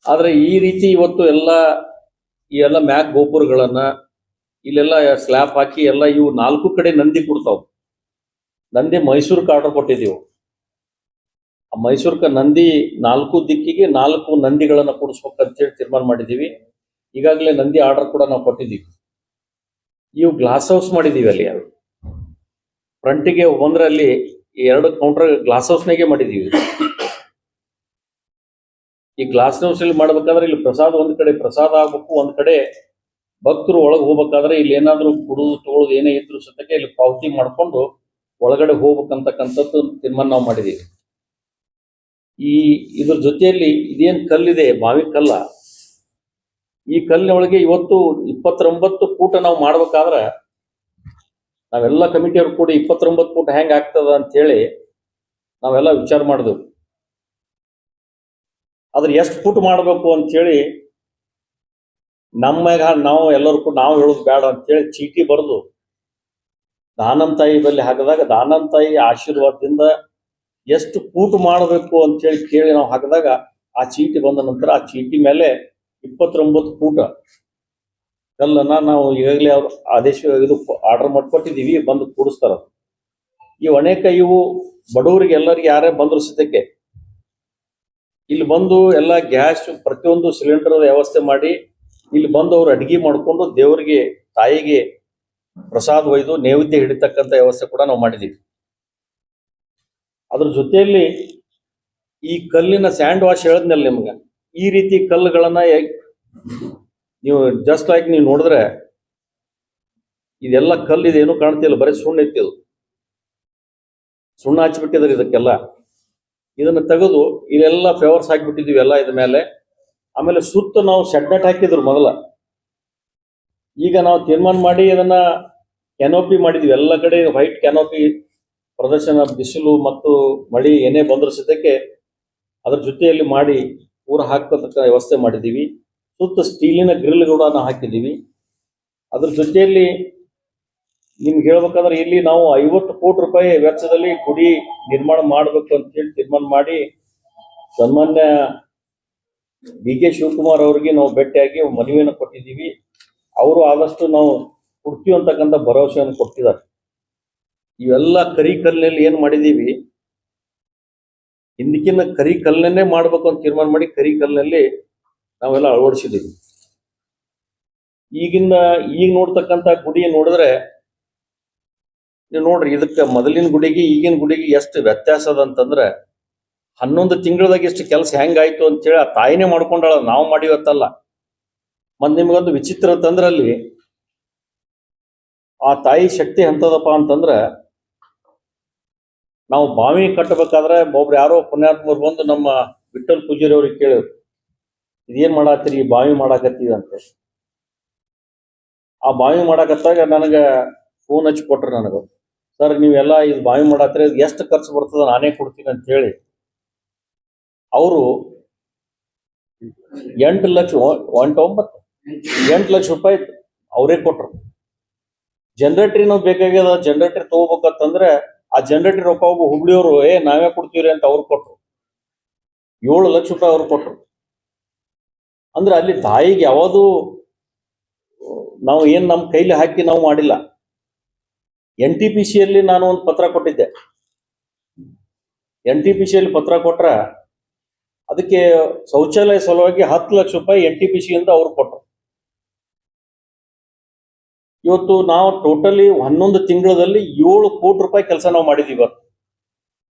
ಆದ್ರೆ ಈ ರೀತಿ ಇವತ್ತು ಈ ಎಲ್ಲ ಮ್ಯಾಕ್ ಗೋಪುರಗಳನ್ನ ಇಲ್ಲೆಲ್ಲ ಸ್ಲ್ಯಾಪ್ ಹಾಕಿ ಎಲ್ಲ ಇವು 4 ಕಡೆ ನಂದಿ ಕೊಡ್ತಾವ್. ನಂದಿ ಮೈಸೂರ್ಗೆ ಆರ್ಡರ್ ಕೊಟ್ಟಿದ್ದೀವಿ. ಆ ಮೈಸೂರ್ಕ ನಂದಿ 4 ದಿಕ್ಕಿಗೆ 4 ನಂದಿಗಳನ್ನ ಕೂಡಿಸ್ಬೇಕಂತೇಳಿ ತೀರ್ಮಾನ ಮಾಡಿದ್ದೀವಿ. ಈಗಾಗಲೇ ನಂದಿ ಆರ್ಡರ್ ಕೂಡ ನಾವು ಕೊಟ್ಟಿದ್ದೀವಿ. ಇವು ಗ್ಲಾಸ್ ಹೌಸ್ ಮಾಡಿದೀವಿ. ಅಲ್ಲಿ ಫ್ರಂಟಿಗೆ ಬಂದ್ರೆ ಅಲ್ಲಿ 2 ಕೌಂಟರ್ ಗ್ಲಾಸ್ ಹೌಸ್ನಾಗೆ ಮಾಡಿದೀವಿ. ಈ ಗ್ಲಾಸ್ ಹೌಸ್ ಅಲ್ಲಿ ಮಾಡ್ಬೇಕಾದ್ರೆ ಇಲ್ಲಿ ಪ್ರಸಾದ ಒಂದ್ ಕಡೆ ಪ್ರಸಾದ ಆಗ್ಬೇಕು, ಒಂದ್ ಕಡೆ ಭಕ್ತರು ಒಳಗೆ ಹೋಗ್ಬೇಕಾದ್ರೆ ಇಲ್ಲಿ ಏನಾದ್ರು ಕುಡುದು ತಗೊಳ್ಳೋದು ಏನೇ ಇದ್ರು ಸತ್ಯಕ್ಕೆ ಇಲ್ಲಿ ಪಾವತಿ ಮಾಡ್ಕೊಂಡು ಒಳಗಡೆ ಹೋಗ್ಬೇಕಂತಕ್ಕಂಥದ್ದು ತೀರ್ಮಾನ ನಾವು ಮಾಡಿದೀವಿ. ಇದ್ರ ಜೊತೆಯಲ್ಲಿ ಇದೇನ್ ಕಲ್ಲಿದೆ, ಬಾವಿ ಕಲ್ಲ, ಈ ಕಲ್ಲಿನೊಳಗೆ ಇವತ್ತು 29 ಫೂಟ್ ನಾವು ಮಾಡ್ಬೇಕಾದ್ರೆ ನಾವೆಲ್ಲ ಕಮಿಟಿಯವ್ರು ಕೂಡ 29 ಫೂಟ್ ಹೆಂಗ್ ಆಗ್ತದ ಅಂತ ಹೇಳಿ ನಾವೆಲ್ಲ ವಿಚಾರ ಮಾಡಿದೆವು. ಆದ್ರೆ ಎಷ್ಟು ಫುಟ್ ಮಾಡಬೇಕು ಅಂತ ಹೇಳಿ ನಾವು ಎಲ್ಲರೂ ಕೂಡ ನಾವು ಹೇಳೋದು ಬೇಡ ಅಂತ ಹೇಳಿ ಚೀಟಿ ಬರೆದು ದಾನಂತಾಯಿ ಬಲ್ಲಿ ಹಾಕಿದಾಗ ದಾನಂತಾಯಿ ಆಶೀರ್ವಾದದಿಂದ ಎಷ್ಟು ಫೂಟ್ ಮಾಡಬೇಕು ಅಂತ ಹೇಳಿ ಕೇಳಿ ನಾವು ಹಾಕಿದಾಗ ಆ ಚೀಟಿ ಬಂದ ನಂತರ ಆ ಚೀಟಿ ಮೇಲೆ 29 ಫೂಟ್ ಕಲ್ಲನ್ನ ನಾವು ಈಗಾಗಲೇ ಅವ್ರು ಆದೇಶ ಇದು ಆರ್ಡರ್ ಮಾಡಿಕೊಟ್ಟಿದ್ದೀವಿ, ಬಂದು ಕೂಡಿಸ್ತಾರ. ಇವು ಅನೇಕ ಇವು ಬಡವರಿಗೆ ಎಲ್ಲರಿಗೆ ಯಾರೇ ಬಂದ್ರು ಸದ್ಯಕ್ಕೆ ಇಲ್ಲಿ ಬಂದು ಎಲ್ಲ ಗ್ಯಾಸ್ ಪ್ರತಿಯೊಂದು ಸಿಲಿಂಡರ್ ವ್ಯವಸ್ಥೆ ಮಾಡಿ ಇಲ್ಲಿ ಬಂದು ಅವ್ರು ಅಡಿಗೆ ಮಾಡ್ಕೊಂಡು ದೇವರಿಗೆ ತಾಯಿಗೆ ಪ್ರಸಾದ ಒಯ್ದು ನೈವೇದ್ಯ ಹಿಡಿತಕ್ಕಂಥ ವ್ಯವಸ್ಥೆ ಕೂಡ ನಾವು ಮಾಡಿದ್ದೀವಿ. ಅದ್ರ ಜೊತೆಯಲ್ಲಿ ಈ ಕಲ್ಲಿನ ಸ್ಯಾಂಡ್ ವಾಶ್ ಹೇಳಿದ್ನಲ್ಲ ನಿಮ್ಗೆ, ಈ ರೀತಿ ಕಲ್ಲುಗಳನ್ನ ನೀವು ಜಸ್ಟ್ ಲೈಕ್ ನೀವು ನೋಡಿದ್ರೆ ಇದೆಲ್ಲ ಕಲ್ಲು ಇದೇನು ಕಾಣ್ತಿಲ್ಲ, ಬರೀ ಸುಣ್ಣ ಐತಿ. ಅದು ಸುಣ್ಣ ಹಚ್ಬಿಟ್ಟಿದ್ದಾರೆ ಇದಕ್ಕೆಲ್ಲ. ಇದನ್ನ ತೆಗೆದು ಇಲ್ಲೆಲ್ಲ ಫ್ಲವರ್ಸ್ ಹಾಕಿಬಿಟ್ಟಿದ್ವಿ ಎಲ್ಲ ಇದ ಮೇಲೆ. ಆಮೇಲೆ ಸುತ್ತ ನಾವು ಶೆಡ್ ನೆಟ್ ಹಾಕಿದ್ರು ಮೊದಲ. ಈಗ ನಾವು ತೀರ್ಮಾನ ಮಾಡಿ ಅದನ್ನ ಕ್ಯಾನೋಪಿ ಮಾಡಿದ್ವಿ. ಎಲ್ಲ ಕಡೆ ವೈಟ್ ಕ್ಯಾನೋಪಿ ಪ್ರದರ್ಶನ, ಬಿಸಿಲು ಮತ್ತು ಮಳಿ ಏನೇ ಬಂದ್ರ ಸದ್ಯಕ್ಕೆ ಅದ್ರ ಜೊತೆಯಲ್ಲಿ ಮಾಡಿ ಊರ ಹಾಕತಕ್ಕ ವ್ಯವಸ್ಥೆ ಮಾಡಿದ್ದೀವಿ. ಸುತ್ತ ಸ್ಟೀಲಿನ ಗ್ರಿಲ್ ಕೂಡ ನಾವು ಹಾಕಿದ್ದೀವಿ. ಅದ್ರ ಜೊತೆಯಲ್ಲಿ ನಿಮ್ಗೆ ಹೇಳ್ಬೇಕಂದ್ರೆ ಇಲ್ಲಿ ನಾವು 50 ಕೋಟಿ ರೂಪಾಯಿ ವೆಚ್ಚದಲ್ಲಿ ಗುಡಿ ನಿರ್ಮಾಣ ಮಾಡಬೇಕು ಅಂತ ಹೇಳಿ ತೀರ್ಮಾನ ಮಾಡಿ ಸನ್ಮಾನ್ಯ ಡಿ ಕೆ ಶಿವಕುಮಾರ್ ಅವರಿಗೆ ನಾವು ಭೇಟಿಯಾಗಿ ಮನವಿಯನ್ನು ಕೊಟ್ಟಿದ್ದೀವಿ. ಅವರು ಆದಷ್ಟು ನಾವು ಕೊಡ್ತೀವಿ ಅಂತಕ್ಕಂಥ ಭರವಸೆಯನ್ನು ಕೊಟ್ಟಿದ್ದಾರೆ. ಇವೆಲ್ಲ ಕರಿ ಕಲ್ಲಿನಲ್ಲಿ ಏನ್ ಮಾಡಿದೀವಿ, ಹಿಂದಕ್ಕಿನ್ನ ಕರಿ ಕಲ್ಲನ್ನೇ ಮಾಡ್ಬೇಕು ಅಂತ ತೀರ್ಮಾನ ಮಾಡಿ ಕರಿ ಕಲ್ಲಿನಲ್ಲಿ ನಾವೆಲ್ಲ ಅಳವಡಿಸಿದ್ದೀವಿ. ಈಗ ನೋಡ್ತಕ್ಕಂಥ ಗುಡಿ ನೋಡಿದ್ರೆ ನೀವು ನೋಡ್ರಿ, ಇದಕ್ಕೆ ಮೊದಲಿನ ಗುಡಿಗೆ ಈಗಿನ ಗುಡಿಗೆ ಎಷ್ಟು ವ್ಯತ್ಯಾಸ ಅದ ಅಂತಂದ್ರೆ 11 ತಿಂಗಳದಾಗ ಎಷ್ಟು ಕೆಲಸ ಹೆಂಗಾಯ್ತು ಅಂತೇಳಿ ಆ ತಾಯಿನೇ ಮಾಡ್ಕೊಂಡಾಳ, ನಾವು ಮಾಡಿವತ್ತಲ್ಲ. ಮತ್ ನಿಮ್ಗೊಂದು ವಿಚಿತ್ರ ಅಂತಂದ್ರೆ ಅಲ್ಲಿ ಆ ತಾಯಿ ಶಕ್ತಿ ಎಂತದಪ್ಪ ಅಂತಂದ್ರ, ನಾವು ಬಾವಿ ಕಟ್ಟಬೇಕಾದ್ರೆ ಒಬ್ರು ಯಾರೋ ಪುಣ್ಯಾತ್ಮರು ಬಂದು ನಮ್ಮ ವಿಠಲ್ ಪೂಜಾರಿ ಅವ್ರಿಗೆ ಕೇಳಿದ್ರು, ಇದೇನ್ ಮಾಡಾತ್ರಿ, ಬಾವಿ ಮಾಡಾಕತ್ತೀವಿ ಅಂತ. ಆ ಬಾವಿ ಮಾಡಾಕತ್ತಾಗ ನನಗ ಫೋನ್ ಹಚ್ಚಿ ಕೊಟ್ರು ನನಗ, ಸರ್ ನೀವೆಲ್ಲ ಇದು ಬಾವಿ ಮಾಡಾತ್ರಿ, ಎಷ್ಟು ಖರ್ಚು ಬರ್ತದ ನಾನೇ ಕೊಡ್ತೀನಿ ಅಂತ ಹೇಳಿ ಅವರು 8 ಲಕ್ಷ 8 ಲಕ್ಷ ರೂಪಾಯಿ ಅವರೇ ಕೊಟ್ರು. ಜನರೇಟರ್ ನಾವು ಬೇಕಾಗ್ಯದ, ಜನರೇಟರ್ ತಗೋಬೇಕಂತಂದ್ರೆ ಆ ಜನರೇಟರ್ ರೊಕ್ಕ ಹೋಗು ಹುಬ್ಳಿಯವರು ನಾವೇ ಕೊಡ್ತೀವ್ರಿ ಅಂತ ಅವ್ರು ಕೊಟ್ರು. 7 ಲಕ್ಷ ರೂಪಾಯಿ ಅವ್ರು ಕೊಟ್ರು. ಅಂದ್ರೆ ಅಲ್ಲಿ ತಾಯಿಗೆ ಯಾವುದು ನಾವು ಏನ್ ನಮ್ಮ ಕೈಲಿ ಹಾಕಿ ನಾವು ಮಾಡಿಲ್ಲ. NTPC ಯಲ್ಲಿ ನಾನು ಒಂದು ಪತ್ರ ಕೊಟ್ಟಿದ್ದೆ. NTPC ಯಲ್ಲಿ ಪತ್ರ ಕೊಟ್ರ ಅದಕ್ಕೆ ಶೌಚಾಲಯ ಸಲುವಾಗಿ 10 ಲಕ್ಷ ರೂಪಾಯಿ NTPC ಇಂದ ಅವ್ರು ಕೊಟ್ರು. ಇವತ್ತು ನಾವು ಟೋಟಲಿ 11 ತಿಂಗಳಲ್ಲಿ 7 ಕೋಟಿ ರೂಪಾಯಿ ಕೆಲಸ ನಾವು ಮಾಡಿದೀವಿ. ಇವತ್ತು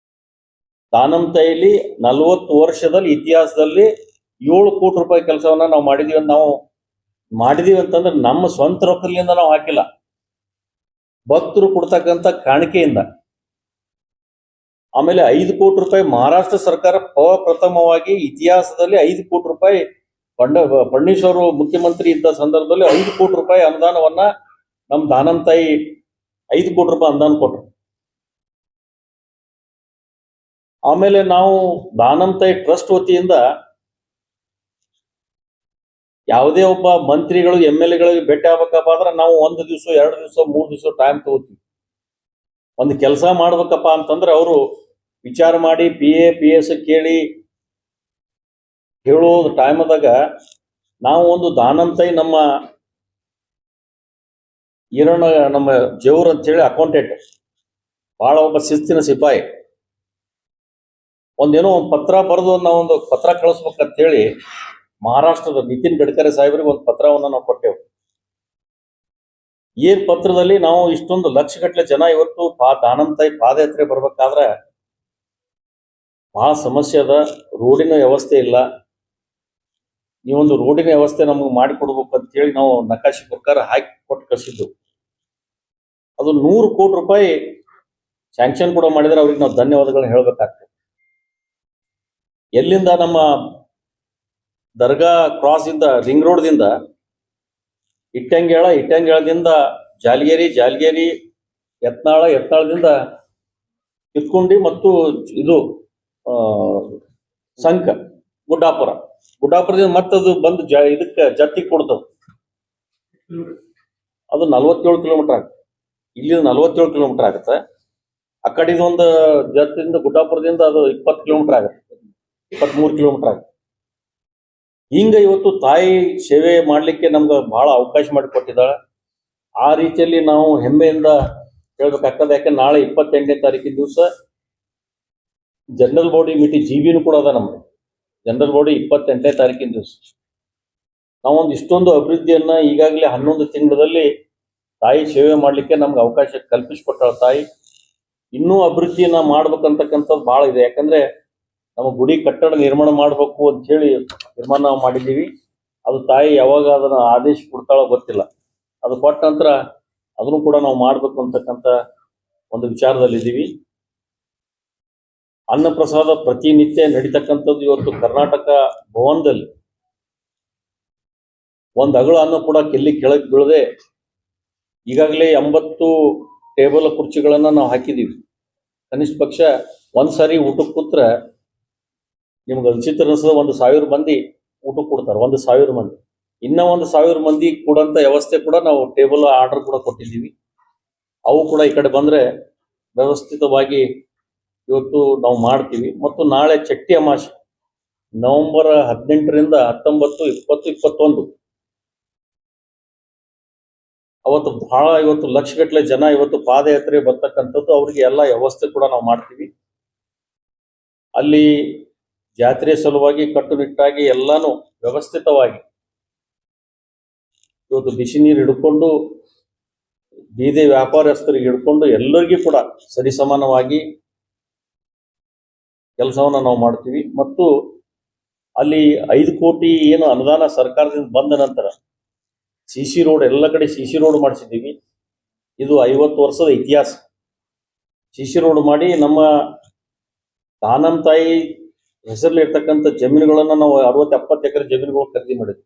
ದಾನಂತಾಯಿಲಿ 40 ವರ್ಷದಲ್ಲಿ ಇತಿಹಾಸದಲ್ಲಿ 7 ಕೋಟಿ ರೂಪಾಯಿ ಕೆಲಸವನ್ನ ನಾವು ಮಾಡಿದೀವಿ. ನಾವು ಮಾಡಿದೀವಿ ಅಂತಂದ್ರೆ ನಮ್ಮ ಸ್ವಂತ ರೊಕ್ಕದಿಂದ ನಾವು ಹಾಕಿಲ್ಲ, ಭಕ್ತರು ಕೊಡ್ತಕ್ಕಂಥ ಕಾಣಿಕೆಯಿಂದ. ಆಮೇಲೆ 5 ಕೋಟಿ ರೂಪಾಯಿ ಮಹಾರಾಷ್ಟ್ರ ಸರ್ಕಾರ ಪ್ರಥಮವಾಗಿ ಇತಿಹಾಸದಲ್ಲಿ 5 ಕೋಟಿ ರೂಪಾಯಿ ಫಡ್ನವೀಸ್ ಅವರು ಮುಖ್ಯಮಂತ್ರಿ ಇದ್ದ ಸಂದರ್ಭದಲ್ಲಿ 5 ಕೋಟಿ ರೂಪಾಯಿ ಅನುದಾನವನ್ನ ನಮ್ ದಾನಂತಾಯಿ 5 ಕೋಟಿ ರೂಪಾಯಿ ಅನುದಾನ ಕೊಟ್ರು. ಆಮೇಲೆ ನಾವು ದಾನಂತಾಯಿ ಟ್ರಸ್ಟ್ ವತಿಯಿಂದ ಯಾವುದೇ ಒಬ್ಬ ಮಂತ್ರಿಗಳು MLA ಗಳಿಗೆ ಭೇಟಿ ಆಗ್ಬೇಕಪ್ಪ ಅಂದ್ರೆ ನಾವು 1 ದಿವಸ 2 ದಿವಸ 3 ದಿವಸ ಟೈಮ್ ತಗೋತೀವಿ. ಒಂದು ಕೆಲಸ ಮಾಡ್ಬೇಕಪ್ಪ ಅಂತಂದ್ರೆ ಅವರು ವಿಚಾರ ಮಾಡಿ PA PS ಕೇಳಿ ಹೇಳೋ ಟೈಮದಾಗ ನಾವು ಒಂದು ದಾನಂತಾಯಿ ನಮ್ಮ ಈರಣ್ಣ ನಮ್ಮ ಜೇವ್ರ ಅಂತ ಹೇಳಿ ಅಕೌಂಟೆಂಟ್, ಬಹಳ ಒಬ್ಬ ಶಿಸ್ತಿನ ಸಿಪಾಯಿ, ಒಂದೇನೋ ಒಂದು ಪತ್ರ ಬರೆದು ನಾವೊಂದು ಪತ್ರ ಕಳಿಸ್ಬೇಕಂತ ಹೇಳಿ ಮಹಾರಾಷ್ಟ್ರದ ನಿತಿನ್ ಗಡ್ಕರಿ ಸಾಹೇಬರಿಗೆ ಒಂದು ಪತ್ರವನ್ನ ನಾವು ಕೊಟ್ಟೆವು. ಏನ್ ಪತ್ರದಲ್ಲಿ ನಾವು ಇಷ್ಟೊಂದು ಲಕ್ಷಗಟ್ಟಲೆ ಜನ ಇವತ್ತು ದಾನಂತಾಯಿ ಪಾದಯಾತ್ರೆ ಬರ್ಬೇಕಾದ್ರೆ ಬಹಳ ಸಮಸ್ಯೆ ಅದ, ರೋಡಿನ ವ್ಯವಸ್ಥೆ ಇಲ್ಲ, ನೀವೊಂದು ರೋಡಿನ ವ್ಯವಸ್ಥೆ ನಮಗೆ ಮಾಡಿಕೊಡ್ಬೇಕು ಅಂತ ಹೇಳಿ ನಾವು ನಕಾಶೆ ಪ್ರಕಾರ ಹಾಕಿ ಕೊಟ್ಟು ಕಳಿಸಿದ್ದು. ಅದು 100 ಕೋಟಿ ರೂಪಾಯಿ ಸ್ಯಾಂಕ್ಷನ್ ಕೂಡ ಮಾಡಿದ್ರೆ ಅವ್ರಿಗೆ ನಾವು ಧನ್ಯವಾದಗಳನ್ನ ಹೇಳ್ಬೇಕಾಗ್ತದೆ. ಎಲ್ಲಿಂದ ನಮ್ಮ ದರ್ಗಾ ಕ್ರಾಸ್ ಇಂದ ರಿಂಗ್ ರೋಡ್ ದಿಂದ ಇಟ್ಟಂಗೇಳದಿಂದ ಜಾಲಗೇರಿ ಯತ್ನಾಳದಿಂದ ಕಿತ್ಕೊಂಡಿ ಮತ್ತು ಇದು ಸಂಕ ಗುಡ್ಡಾಪುರದಿಂದ ಮತ್ತದು ಬಂದು ಇದಕ್ಕೆ ಜತ್ತಿಗೆ ಕೊಡ್ತದೆ. ಅದು 47 ಕಿಲೋಮೀಟರ್ ಆಗುತ್ತೆ. ಇಲ್ಲಿಂದ 47 ಕಿಲೋಮೀಟರ್ ಆಗುತ್ತೆ. ಆ ಕಡೆದು ಒಂದು ಜತ್ತಿಂದ ಗುಡ್ಡಾಪುರದಿಂದ ಅದು 20 ಕಿಲೋಮೀಟರ್ ಆಗುತ್ತೆ, 23 ಕಿಲೋಮೀಟರ್ ಆಗುತ್ತೆ. ಹಿಂಗ ಇವತ್ತು ತಾಯಿ ಸೇವೆ ಮಾಡ್ಲಿಕ್ಕೆ ನಮ್ಗೆ ಬಹಳ ಅವಕಾಶ ಮಾಡಿಕೊಟ್ಟಿದ್ದಾಳೆ. ಆ ರೀತಿಯಲ್ಲಿ ನಾವು ಹೆಮ್ಮೆಯಿಂದ ಹೇಳ್ಬೇಕಾಗ್ತದೆ. ಯಾಕಂದ್ರೆ ನಾಳೆ 28ನೇ ತಾರೀಕಿನ ದಿವಸ ಜನರಲ್ ಬಾಡಿ ಮೀಟಿಂಗ್ GB ಕೂಡ ಅದ. ನಮ್ದು ಜನರಲ್ ಬಾಡಿ 28ನೇ ತಾರೀಕಿನ ದಿವಸ ನಾವೊಂದು ಇಷ್ಟೊಂದು ಅಭಿವೃದ್ಧಿಯನ್ನ ಈಗಾಗಲೇ 11 ತಿಂಗಳಲ್ಲಿ ತಾಯಿ ಸೇವೆ ಮಾಡ್ಲಿಕ್ಕೆ ನಮ್ಗೆ ಅವಕಾಶ ಕಲ್ಪಿಸಿಕೊಟ್ಟಾಳ ತಾಯಿ. ಇನ್ನೂ ಅಭಿವೃದ್ಧಿಯನ್ನ ಮಾಡ್ಬೇಕಂತಕ್ಕಂಥದ್ದು ಬಹಳ ಇದೆ. ಯಾಕಂದ್ರೆ ನಮ್ಮ ಗುಡಿ ಕಟ್ಟಡ ನಿರ್ಮಾಣ ಮಾಡ್ಬೇಕು ಅಂತ ಹೇಳಿ ತೀರ್ಮಾನ ನಾವು ಮಾಡಿದ್ದೀವಿ. ಅದು ತಾಯಿ ಯಾವಾಗ ಅದನ್ನ ಆದೇಶ ಕೊಡ್ತಾಳೋ ಗೊತ್ತಿಲ್ಲ. ಅದು ಕೊಟ್ಟ ನಂತರ ಅದನ್ನು ಕೂಡ ನಾವು ಮಾಡಬೇಕು ಅಂತಕ್ಕಂಥ ಒಂದು ವಿಚಾರದಲ್ಲಿದ್ದೀವಿ. ಅನ್ನ ಪ್ರಸಾದ ಪ್ರತಿನಿತ್ಯ ನಡೀತಕ್ಕಂಥದ್ದು ಇವತ್ತು ಕರ್ನಾಟಕ ಭವನದಲ್ಲಿ ಒಂದು ಅಗಳು ಅನ್ನ ಕೂಡ ಕೆಳಗೆ ಬೀಳದೆ ಈಗಾಗಲೇ 80 ಟೇಬಲ್ ಕುರ್ಚಿಗಳನ್ನ ನಾವು ಹಾಕಿದೀವಿ. ಕನಿಷ್ಠ ಪಕ್ಷ ಒಂದ್ಸಾರಿ ಊಟಕ್ಕೆ ಕೂತ್ರೆ ನಿಮ್ಗೆ ಅನಿಸಿತ ಅನಿಸದ 1,000 ಮಂದಿ ಊಟಕ್ಕೆ ಕೊಡ್ತಾರೆ. 1,000 ಮಂದಿ, ಇನ್ನ 1,000 ಮಂದಿ ಕೂಡಂತ ವ್ಯವಸ್ಥೆ ಕೂಡ ನಾವು ಟೇಬಲ್ ಆರ್ಡರ್ ಕೂಡ ಕೊಟ್ಟಿದ್ದೀವಿ. ಅವು ಕೂಡ ಈ ಕಡೆ ಬಂದ್ರೆ ವ್ಯವಸ್ಥಿತವಾಗಿ ಇವತ್ತು ನಾವು ಮಾಡ್ತೀವಿ. ಮತ್ತು ನಾಳೆ ಚಟ್ಟಿ ಅಮಾವಾಸ್ಯೆ ನವೆಂಬರ್ 18ರಿಂದ 19, 20, 21 ಅವತ್ತು ಬಹಳ ಇವತ್ತು ಲಕ್ಷಗಟ್ಟಲೆ ಜನ ಇವತ್ತು ಪಾದಯಾತ್ರೆ ಬರ್ತಕ್ಕಂಥದ್ದು. ಅವ್ರಿಗೆ ಎಲ್ಲ ವ್ಯವಸ್ಥೆ ಕೂಡ ನಾವು ಮಾಡ್ತೀವಿ. ಅಲ್ಲಿ ಜಾತ್ರೆ ಸಲುವಾಗಿ ಕಟ್ಟುನಿಟ್ಟಾಗಿ ಎಲ್ಲಾನು ವ್ಯವಸ್ಥಿತವಾಗಿ ಇವತ್ತು ಬಿಸಿ ನೀರು ಹಿಡ್ಕೊಂಡು ಬೀದಿ ವ್ಯಾಪಾರಸ್ಥರಿಗೆ ಹಿಡ್ಕೊಂಡು ಎಲ್ಲರಿಗೂ ಕೂಡ ಸರಿಸಮಾನವಾಗಿ ಕೆಲಸವನ್ನ ನಾವು ಮಾಡ್ತೀವಿ. ಮತ್ತು ಅಲ್ಲಿ 5 ಕೋಟಿ ಏನು ಅನುದಾನ ಸರ್ಕಾರದಿಂದ ಬಂದ ನಂತರ CC ರೋಡ್ ಎಲ್ಲ ಕಡೆ CC ರೋಡ್ ಮಾಡಿಸಿದ್ದೀವಿ. ಇದು 50 ವರ್ಷದ ಇತಿಹಾಸ. CC ರೋಡ್ ಮಾಡಿ ನಮ್ಮ ಕಾನಮ್ ತಾಯಿ ಹೆಸರಲ್ಲಿ ಇರ್ತಕ್ಕಂಥ ಜಮೀನುಗಳನ್ನ ನಾವು 60-70 ಎಕರೆ ಜಮೀನುಗಳು ಖರೀದಿ ಮಾಡಿದ್ವಿ.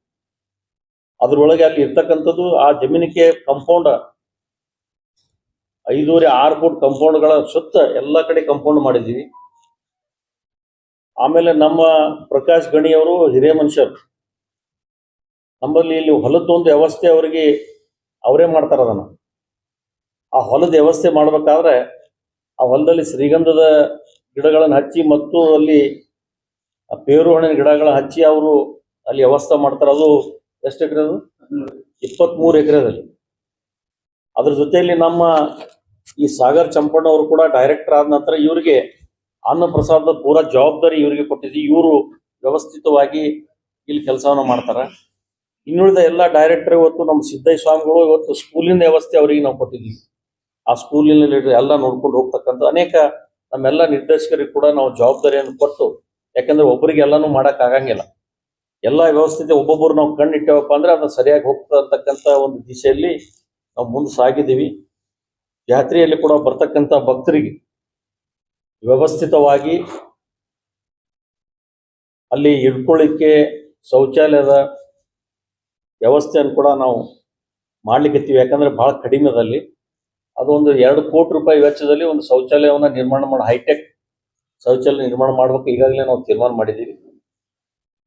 ಅದ್ರೊಳಗೆ ಅಲ್ಲಿ ಇರ್ತಕ್ಕಂಥದ್ದು ಆ ಜಮೀನಿಗೆ ಕಾಂಪೌಂಡ್ 5.5-6 ಫೂಟ್ ಕಾಂಪೌಂಡ್ಗಳ ಸುತ್ತ ಎಲ್ಲ ಕಡೆ ಕಾಂಪೌಂಡ್ ಮಾಡಿದ್ದೀವಿ. ಆಮೇಲೆ ನಮ್ಮ ಪ್ರಕಾಶ್ ಗಣಿಯವರು ಹಿರಿಯ ಮನುಷ್ಯರು, ನಮ್ಮಲ್ಲಿ ಇಲ್ಲಿ ಹೊಲದೊಂದು ವ್ಯವಸ್ಥೆ ಅವರೇ ಮಾಡ್ತಾರ. ಅದನ್ನ ಆ ಹೊಲದ ವ್ಯವಸ್ಥೆ ಮಾಡ್ಬೇಕಾದ್ರೆ ಆ ಹೊಲದಲ್ಲಿ ಶ್ರೀಗಂಧದ ಗಿಡಗಳನ್ನು ಹಚ್ಚಿ ಮತ್ತು ಅಲ್ಲಿ ಪೇರು ಹಣ್ಣಿನ ಗಿಡಗಳ ಹಚ್ಚಿ ಅವರು ಅಲ್ಲಿ ವ್ಯವಸ್ಥೆ ಮಾಡ್ತಾರೆ. ಅದು ಎಷ್ಟು ಎಕರೆ? ಅದು 23 ಎಕರೆದಲ್ಲಿ. ಅದ್ರ ಜೊತೆಯಲ್ಲಿ ನಮ್ಮ ಈ ಸಾಗರ್ ಚಂಪಣ್ಣ ಅವರು ಕೂಡ ಡೈರೆಕ್ಟರ್ ಆದ ನಂತರ ಇವರಿಗೆ ಅನ್ನ ಪ್ರಸಾದದ ಪೂರಾ ಜವಾಬ್ದಾರಿ ಇವರಿಗೆ ಕೊಟ್ಟಿದ್ವಿ. ಇವರು ವ್ಯವಸ್ಥಿತವಾಗಿ ಇಲ್ಲಿ ಕೆಲಸವನ್ನ ಮಾಡ್ತಾರೆ. ಇನ್ನುಳಿದ ಎಲ್ಲ ಡೈರೆಕ್ಟರ್ ಇವತ್ತು ನಮ್ಮ ಸಿದ್ದಯ್ಯ ಸ್ವಾಮಿಗಳು ಇವತ್ತು ಸ್ಕೂಲಿನ ವ್ಯವಸ್ಥೆ ಅವರಿಗೆ ನಾವು ಕೊಟ್ಟಿದ್ದೀವಿ. ಆ ಸ್ಕೂಲಿನಲ್ಲಿ ಎಲ್ಲ ನೋಡ್ಕೊಂಡು ಹೋಗ್ತಕ್ಕಂಥ ಅನೇಕ ನಮ್ಮೆಲ್ಲ ನಿರ್ದೇಶಕರಿಗೆ ಕೂಡ ನಾವು ಜವಾಬ್ದಾರಿಯನ್ನು ಕೊಟ್ಟು, ಯಾಕಂದ್ರೆ ಒಬ್ಬರಿಗೆ ಎಲ್ಲಾನು ಮಾಡಕ್ ಆಗಂಗಿಲ್ಲ. ಎಲ್ಲ ವ್ಯವಸ್ಥಿತ ಒಬ್ಬೊಬ್ಬರು ನಾವು ಕಣ್ಣಿಟ್ಟೇವಪ್ಪ ಅಂದ್ರೆ ಅದನ್ನ ಸರಿಯಾಗಿ ಹೋಗ್ತಾ ಇರ್ತಕ್ಕಂಥ ಒಂದು ದಿಶೆಯಲ್ಲಿ ನಾವು ಮುಂದೆ ಸಾಗಿದ್ದೀವಿ. ಜಾತ್ರೆಯಲ್ಲಿ ಕೂಡ ಬರ್ತಕ್ಕಂಥ ಭಕ್ತರಿಗೆ ವ್ಯವಸ್ಥಿತವಾಗಿ ಅಲ್ಲಿ ಇಡ್ಕೊಳ್ಳಿಕ್ಕೆ ಶೌಚಾಲಯದ ವ್ಯವಸ್ಥೆಯನ್ನು ಕೂಡ ನಾವು ಮಾಡ್ಲಿಕ್ಕಿರ್ತೀವಿ. ಯಾಕಂದ್ರೆ ಬಹಳ ಕಡಿಮೆದಲ್ಲಿ ಅದು ಒಂದು 2 ಕೋಟಿ ರೂಪಾಯಿ ವೆಚ್ಚದಲ್ಲಿ ಒಂದು ಶೌಚಾಲಯವನ್ನ ನಿರ್ಮಾಣ ಮಾಡಿ ಹೈಟೆಕ್ ಶೌಚಾಲಯ ನಿರ್ಮಾಣ ಮಾಡ್ಬೇಕು ಈಗಾಗಲೇ ನಾವು ತೀರ್ಮಾನ ಮಾಡಿದ್ದೀವಿ.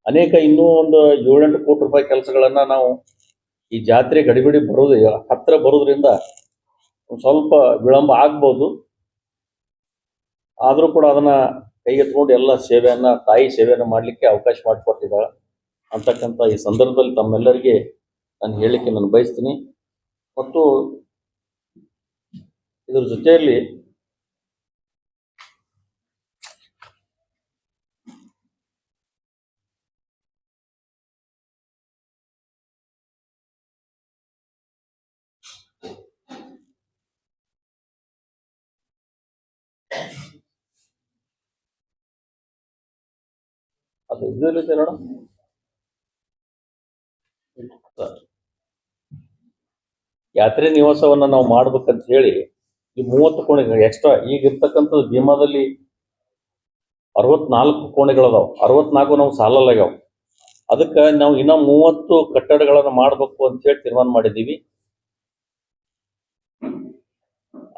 ಅನೇಕ ಇನ್ನೂ ಒಂದು 7-8 ಕೋಟಿ ರೂಪಾಯಿ ಕೆಲಸಗಳನ್ನ ನಾವು ಈ ಜಾತ್ರೆ ಗಡಿಬಿಡಿ ಹತ್ರ ಬರೋದ್ರಿಂದ ಒಂದು ಸ್ವಲ್ಪ ವಿಳಂಬ ಆಗ್ಬೋದು. ಆದರೂ ಕೂಡ ಅದನ್ನ ಕೈಗೆತ್ಕೊಂಡು ಎಲ್ಲ ಸೇವೆಯನ್ನ ತಾಯಿ ಸೇವೆಯನ್ನ ಮಾಡಲಿಕ್ಕೆ ಅವಕಾಶ ಮಾಡಿಕೊಟ್ಟಿದ್ದಾಳೆ ಅಂತಕ್ಕಂಥ ಈ ಸಂದರ್ಭದಲ್ಲಿ ತಮ್ಮೆಲ್ಲರಿಗೆ ನಾನು ಹೇಳಲಿಕ್ಕೆ ನಾನು ಬಯಸ್ತೀನಿ. ಮತ್ತು ಇದ್ರ ಜೊತೆಯಲ್ಲಿ ಅದು ಇದರಲ್ಲಿದೆ ನೋಡ, ಯಾತ್ರೆ ನಿವಾಸವನ್ನ ನಾವು ಮಾಡ್ಬೇಕಂತ ಹೇಳಿ ಈ 30 ಕೋಣೆಗಳು ಎಕ್ಸ್ಟ್ರಾ ಈಗ ಇರ್ತಕ್ಕಂಥದ್ದು ಭೀಮಾದಲ್ಲಿ 64 ಕೋಣೆಗಳದಾವ. 64 ನಾವು ಸಾಲಲ್ಲಾಗ್ಯಾವ. ಅದಕ್ಕೆ ನಾವು ಇನ್ನ 30 ಕಟ್ಟಡಗಳನ್ನ ಮಾಡ್ಬೇಕು ಅಂತ ಹೇಳಿ ತೀರ್ಮಾನ ಮಾಡಿದ್ದೀವಿ.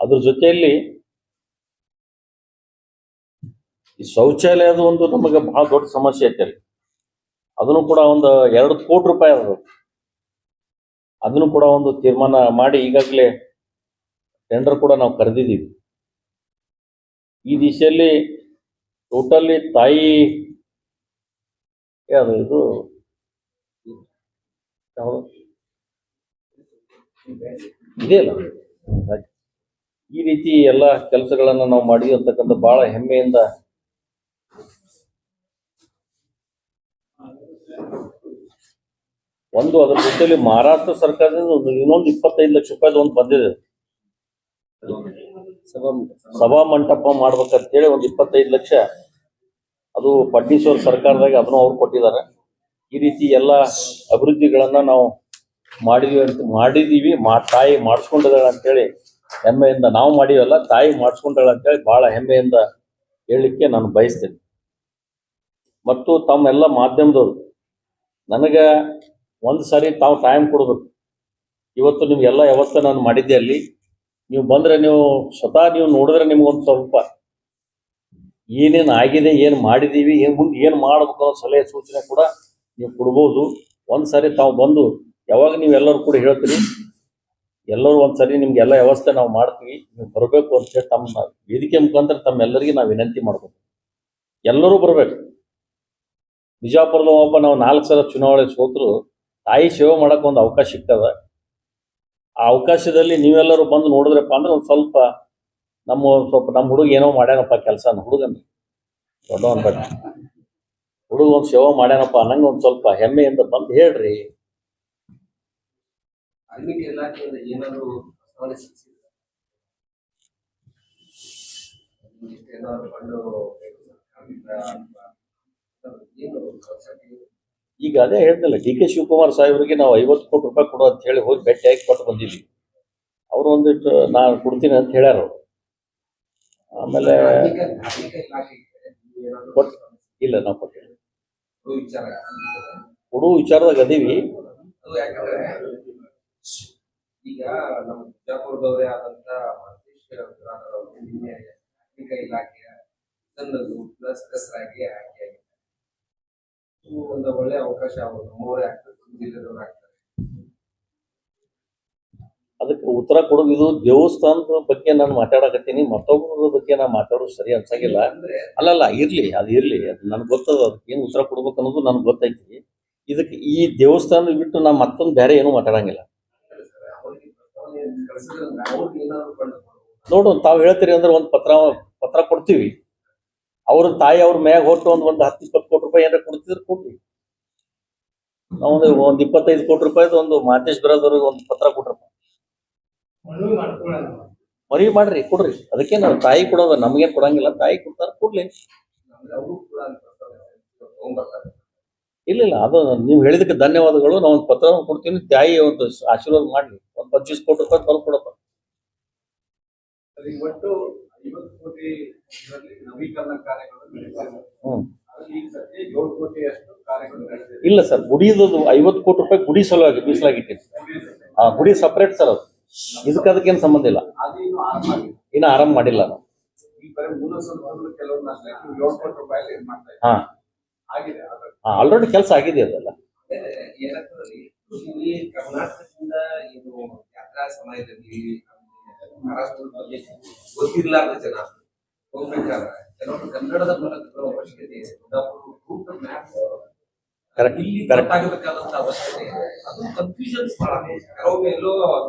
ಅದ್ರ ಜೊತೆಯಲ್ಲಿ ಈ ಶೌಚಾಲಯದ ಒಂದು ನಮಗೆ ಬಹಳ ದೊಡ್ಡ ಸಮಸ್ಯೆ ಐತೆ. ಅದನ್ನು ಕೂಡ ಒಂದು 2 ಕೋಟಿ ರೂಪಾಯಿ ಅದ. ಅದನ್ನು ಕೂಡ ಒಂದು ತೀರ್ಮಾನ ಮಾಡಿ ಈಗಾಗಲೇ ಟೆಂಡರ್ ಕೂಡ ನಾವು ಕರೆದಿದ್ದೀವಿ. ಈ ದಿಶೆಯಲ್ಲಿ ಟೋಟಲಿ ತಾಯಿ ಯಾವುದು ಇದು ಇದೆಯಲ್ಲ, ಈ ರೀತಿ ಎಲ್ಲ ಕೆಲಸಗಳನ್ನ ನಾವು ಮಾಡಿದ್ವಿ ಅಂತಕ್ಕಂಥ ಬಹಳ ಹೆಮ್ಮೆಯಿಂದ ಒಂದು. ಅದರ ಜೊತೆಯಲ್ಲಿ ಮಹಾರಾಷ್ಟ್ರ ಸರ್ಕಾರದಿಂದ ಇನ್ನೊಂದು 25 ಲಕ್ಷ ರೂಪಾಯಿದು ಒಂದು ಬಂದಿದೆ. ಸಭಾ ಮಂಟಪ ಮಾಡ್ಬೇಕಂತ ಹೇಳಿ ಒಂದು 25 ಲಕ್ಷ ಅದು ಫಡ್ನೀಸ್ ಸರ್ಕಾರದಾಗ ಅದನ್ನು ಅವ್ರು ಕೊಟ್ಟಿದ್ದಾರೆ. ಈ ರೀತಿ ಎಲ್ಲ ಅಭಿವೃದ್ಧಿಗಳನ್ನ ನಾವು ಮಾಡಿದೀವಿ ತಾಯಿ ಮಾಡಿಸ್ಕೊಂಡಿದ್ದಾಳೆ ಅಂತೇಳಿ ಹೆಮ್ಮೆಯಿಂದ ನಾವು ಮಾಡಿವಲ್ಲ, ತಾಯಿ ಮಾಡಿಸ್ಕೊಂಡಾಳೆ ಅಂತೇಳಿ ಬಹಳ ಹೆಮ್ಮೆಯಿಂದ ಹೇಳಲಿಕ್ಕೆ ನಾನು ಬಯಸ್ತೇನೆ. ಮತ್ತು ತಮ್ಮೆಲ್ಲ ಮಾಧ್ಯಮದವರು ನನಗೆ ಒಂದು ಸಾರಿ ತಾವು ಟೈಮ್ ಕೊಡಬೇಕು. ಇವತ್ತು ನಿಮ್ಗೆಲ್ಲ ವ್ಯವಸ್ಥೆ ನಾನು ಮಾಡಿದ್ದೆ. ಅಲ್ಲಿ ನೀವು ಬಂದರೆ ನೀವು ಸ್ವತಃ ನೀವು ನೋಡಿದ್ರೆ ನಿಮ್ಗೊಂದು ಸ್ವಲ್ಪ ಏನೇನು ಆಗಿದೆ, ಏನು ಮಾಡಿದ್ದೀವಿ, ಮುಂದೆ ಏನು ಮಾಡಬೇಕು ಅನ್ನೋ ಸಲಹೆ ಸೂಚನೆ ಕೂಡ ನೀವು ಕೊಡ್ಬೋದು. ಒಂದು ಸಾರಿ ತಾವು ಬಂದು ಯಾವಾಗ ನೀವೆಲ್ಲರೂ ಕೂಡ ಹೇಳ್ತೀರಿ, ಎಲ್ಲರೂ ಒಂದು ಸಾರಿ ನಿಮ್ಗೆಲ್ಲ ವ್ಯವಸ್ಥೆ ನಾವು ಮಾಡ್ತೀವಿ, ನೀವು ಬರಬೇಕು ಅಂತೇಳಿ ತಮ್ಮ ವೇದಿಕೆ ಮುಖಾಂತರ ತಮ್ಮೆಲ್ಲರಿಗೆ ನಾವು ವಿನಂತಿ ಮಾಡ್ಬೇಕು. ಎಲ್ಲರೂ ಬರಬೇಕು. ಬಿಜಾಪುರದ ಒಬ್ಬ ನಾವು 4 ಸಲ ಚುನಾವಣೆ ಸೋತರು ತಾಯಿ ಸೇವೆ ಮಾಡೋಕೆ ಒಂದು ಅವಕಾಶ ಸಿಗ್ತದ. ಆ ಅವಕಾಶದಲ್ಲಿ ನೀವೆಲ್ಲರೂ ಬಂದು ನೋಡಿದ್ರಪ್ಪ ಅಂದ್ರೆ ಒಂದು ಸ್ವಲ್ಪ ನಮ್ಮ ಹುಡುಗ ಏನೋ ಮಾಡ್ಯಾನಪ್ಪ ಕೆಲಸ, ಹುಡುಗನ ದೊಡ್ಡ ಅನ್ಬೇಡ, ಹುಡುಗ ಒಂದು ಸೇವೆ ಮಾಡ್ಯಾನಪ್ಪ ಅನ್ನಂಗೆ ಒಂದು ಸ್ವಲ್ಪ ಹೆಮ್ಮೆಯಿಂದ ಬಂದು ಹೇಳ್ರಿ. ಈಗ ಅದೇ ಹೇಳ್ತಿಲ್ಲ, ಡಿ ಕೆ ಶಿವಕುಮಾರ್ ಸಾಹೇಬರಿಗೆ ನಾವು 50 ಕೋಟಿ ರೂಪಾಯಿ ಕೊಡು ಅಂತ ಹೇಳಿ ಹೋಗಿ ಭೇಟಿಯಾಗಿ ಕೊಟ್ಟು ಬಂದಿದ್ವಿ. ಅವರು ಒಂದಿಟ್ಟು ನಾನು ಕೊಡ್ತೀನಿ ಅಂತ ಹೇಳ್ಯಾರ ಅವರು. ಆಮೇಲೆ ಇಲ್ಲ, ನಾವು ಕೊಟ್ಟಿಲ್ಲ. ಕೊಡು ವಿಚಾರದಾಗ ಅದೀವಿ. ಈಗ ನಮ್ಮ ಬಿಜಾಪುರದವರೇ ಆದಂತ ಇಲಾಖೆಯ ಸದಸ್ಯರಾಗಿ ಆಯ್ಕೆಯಾಗಿದ್ದಾರೆ. ಒಂದು ಒಳ್ಳೆ ಅವಕಾಶ ನಮ್ಮವರೇ ಆಗ್ತಾರೆ, ಜಿಲ್ಲೆದವರು ಆಗ್ತಾರೆ. ಅದಕ್ಕೆ ಉತ್ತರ ಕೊಡೋದು. ಇದು ದೇವಸ್ಥಾನದ ಬಗ್ಗೆ ನಾನು ಮಾತಾಡಕತ್ತೀನಿ, ಮತ್ತೊಬ್ಬರ ಬಗ್ಗೆ ನಾನು ಮಾತಾಡೋದು ಸರಿ ಅನ್ಸಂಗಿಲ್ಲ. ಅಲ್ಲಲ್ಲ, ಇರ್ಲಿ, ಅದು ಇರ್ಲಿ, ಅದು ನನ್ಗೆ ಗೊತ್ತದ. ಅದಕ್ಕೆ ಏನು ಉತ್ತರ ಕೊಡ್ಬೇಕು ಅನ್ನೋದು ನನ್ಗೆ ಗೊತ್ತೈತಿ. ಇದಕ್ಕೆ ಈ ದೇವಸ್ಥಾನ ಬಿಟ್ಟು ನಾ ಮತ್ತೊಂದು ಬೇರೆ ಏನೂ ಮಾತಾಡಂಗಿಲ್ಲ. ನೋಡು, ತಾವು ಹೇಳ್ತೀರಿ ಅಂದ್ರೆ ಒಂದು ಪತ್ರ ಕೊಡ್ತೀವಿ. ಅವ್ರ ತಾಯಿ ಅವ್ರ ಮ್ಯಾಗ ಹೊಟ್ಟು ಒಂದು 10-20 ಕೋಟಿ ರೂಪಾಯಿ ಏನಾರ ಕೊಡ್ತಿದ್ರೆ ಕೊಡ್ತೀವಿ. ನಾವು ಒಂದು 25 ಕೋಟಿ ರೂಪಾಯಿದು ಒಂದು ಮಾತೇಶ್ ಬ್ರದರ್ಗೆ ಒಂದು ಪತ್ರ ಕೊಟ್ರಪ್ಪ, ಮನವಿ ಮಾಡ್ರಿ, ಕೊಡ್ರಿ. ಅದಕ್ಕೆ ನಾವು ತಾಯಿ ಕೊಡೋದು, ನಮ್ಗೇನ್ ಕೊಡಂಗಿಲ್ಲ, ತಾಯಿ ಕೊಡ್ತಾರ ಕೊಡ್ಲಿ. ಇಲ್ಲ, ಅದು ನೀವು ಹೇಳಿದಕ್ಕೆ ಧನ್ಯವಾದಗಳು. ನಾವು ಒಂದು ಪತ್ರ ಕೊಡ್ತೀನಿ, ತಾಯಿ ಒಂದು ಆಶೀರ್ವಾದ ಮಾಡ್ಲಿ. ಒಂದು 25 ಕೋಟಿ ರೂಪಾಯಿ ತಂದು ಕೊಡಪ್ಪ. ಒಟ್ಟು 50 ಕೋಟಿ ನವೀಕರಣ ಕಾರ್ಯಗಳು ಇಲ್ಲ ಸರ್, ಗುಡಿದು 50 ಕೋಟಿ ರೂಪಾಯಿ ಗುಡಿ ಸಲುವಾಗಿ ಮೀಸಲಾಗಿಟ್ಟಿನಿ. ಆ ಗುಡಿ ಸಪರೇಟ್ ಸರ್, ಅದು ಅದಕ್ಕೇನು ಸಂಬಂಧ ಇಲ್ಲ. ಇನ್ನು ಆರಂಭ ಮಾಡಿಲ್ಲ ನಾವು. ಹಾ, ಆಲ್ರೆಡಿ ಕೆಲಸ ಆಗಿದೆ ಅದೆಲ್ಲ. ಕರ್ನಾಟಕದಿಂದ ಇದು ಯಾತ್ರಾ ಸಮಯದಲ್ಲಿ ಮಹಾರಾಷ್ಟ್ರದ ಬಗ್ಗೆ ಗೊತ್ತಿರ್ಲಾರ್ದ ಜನ ಹೋಗ್ಬೇಕಾದ್ರೆ ಕೆಲವೊಂದು ಕನ್ನಡದ ಫಲಕಗಳ ಅವಶ್ಯಕತೆ ಇದೆ. ಆಗಬೇಕಾದಂತ ಅವಶ್ಯಕತೆ ಇದೆ. ಅದು ಕನ್ಫ್ಯೂಷನ್ಸ್ ಬಹಳ. ಕೆಲವೊಮ್ಮೆ ಎಲ್ಲೋ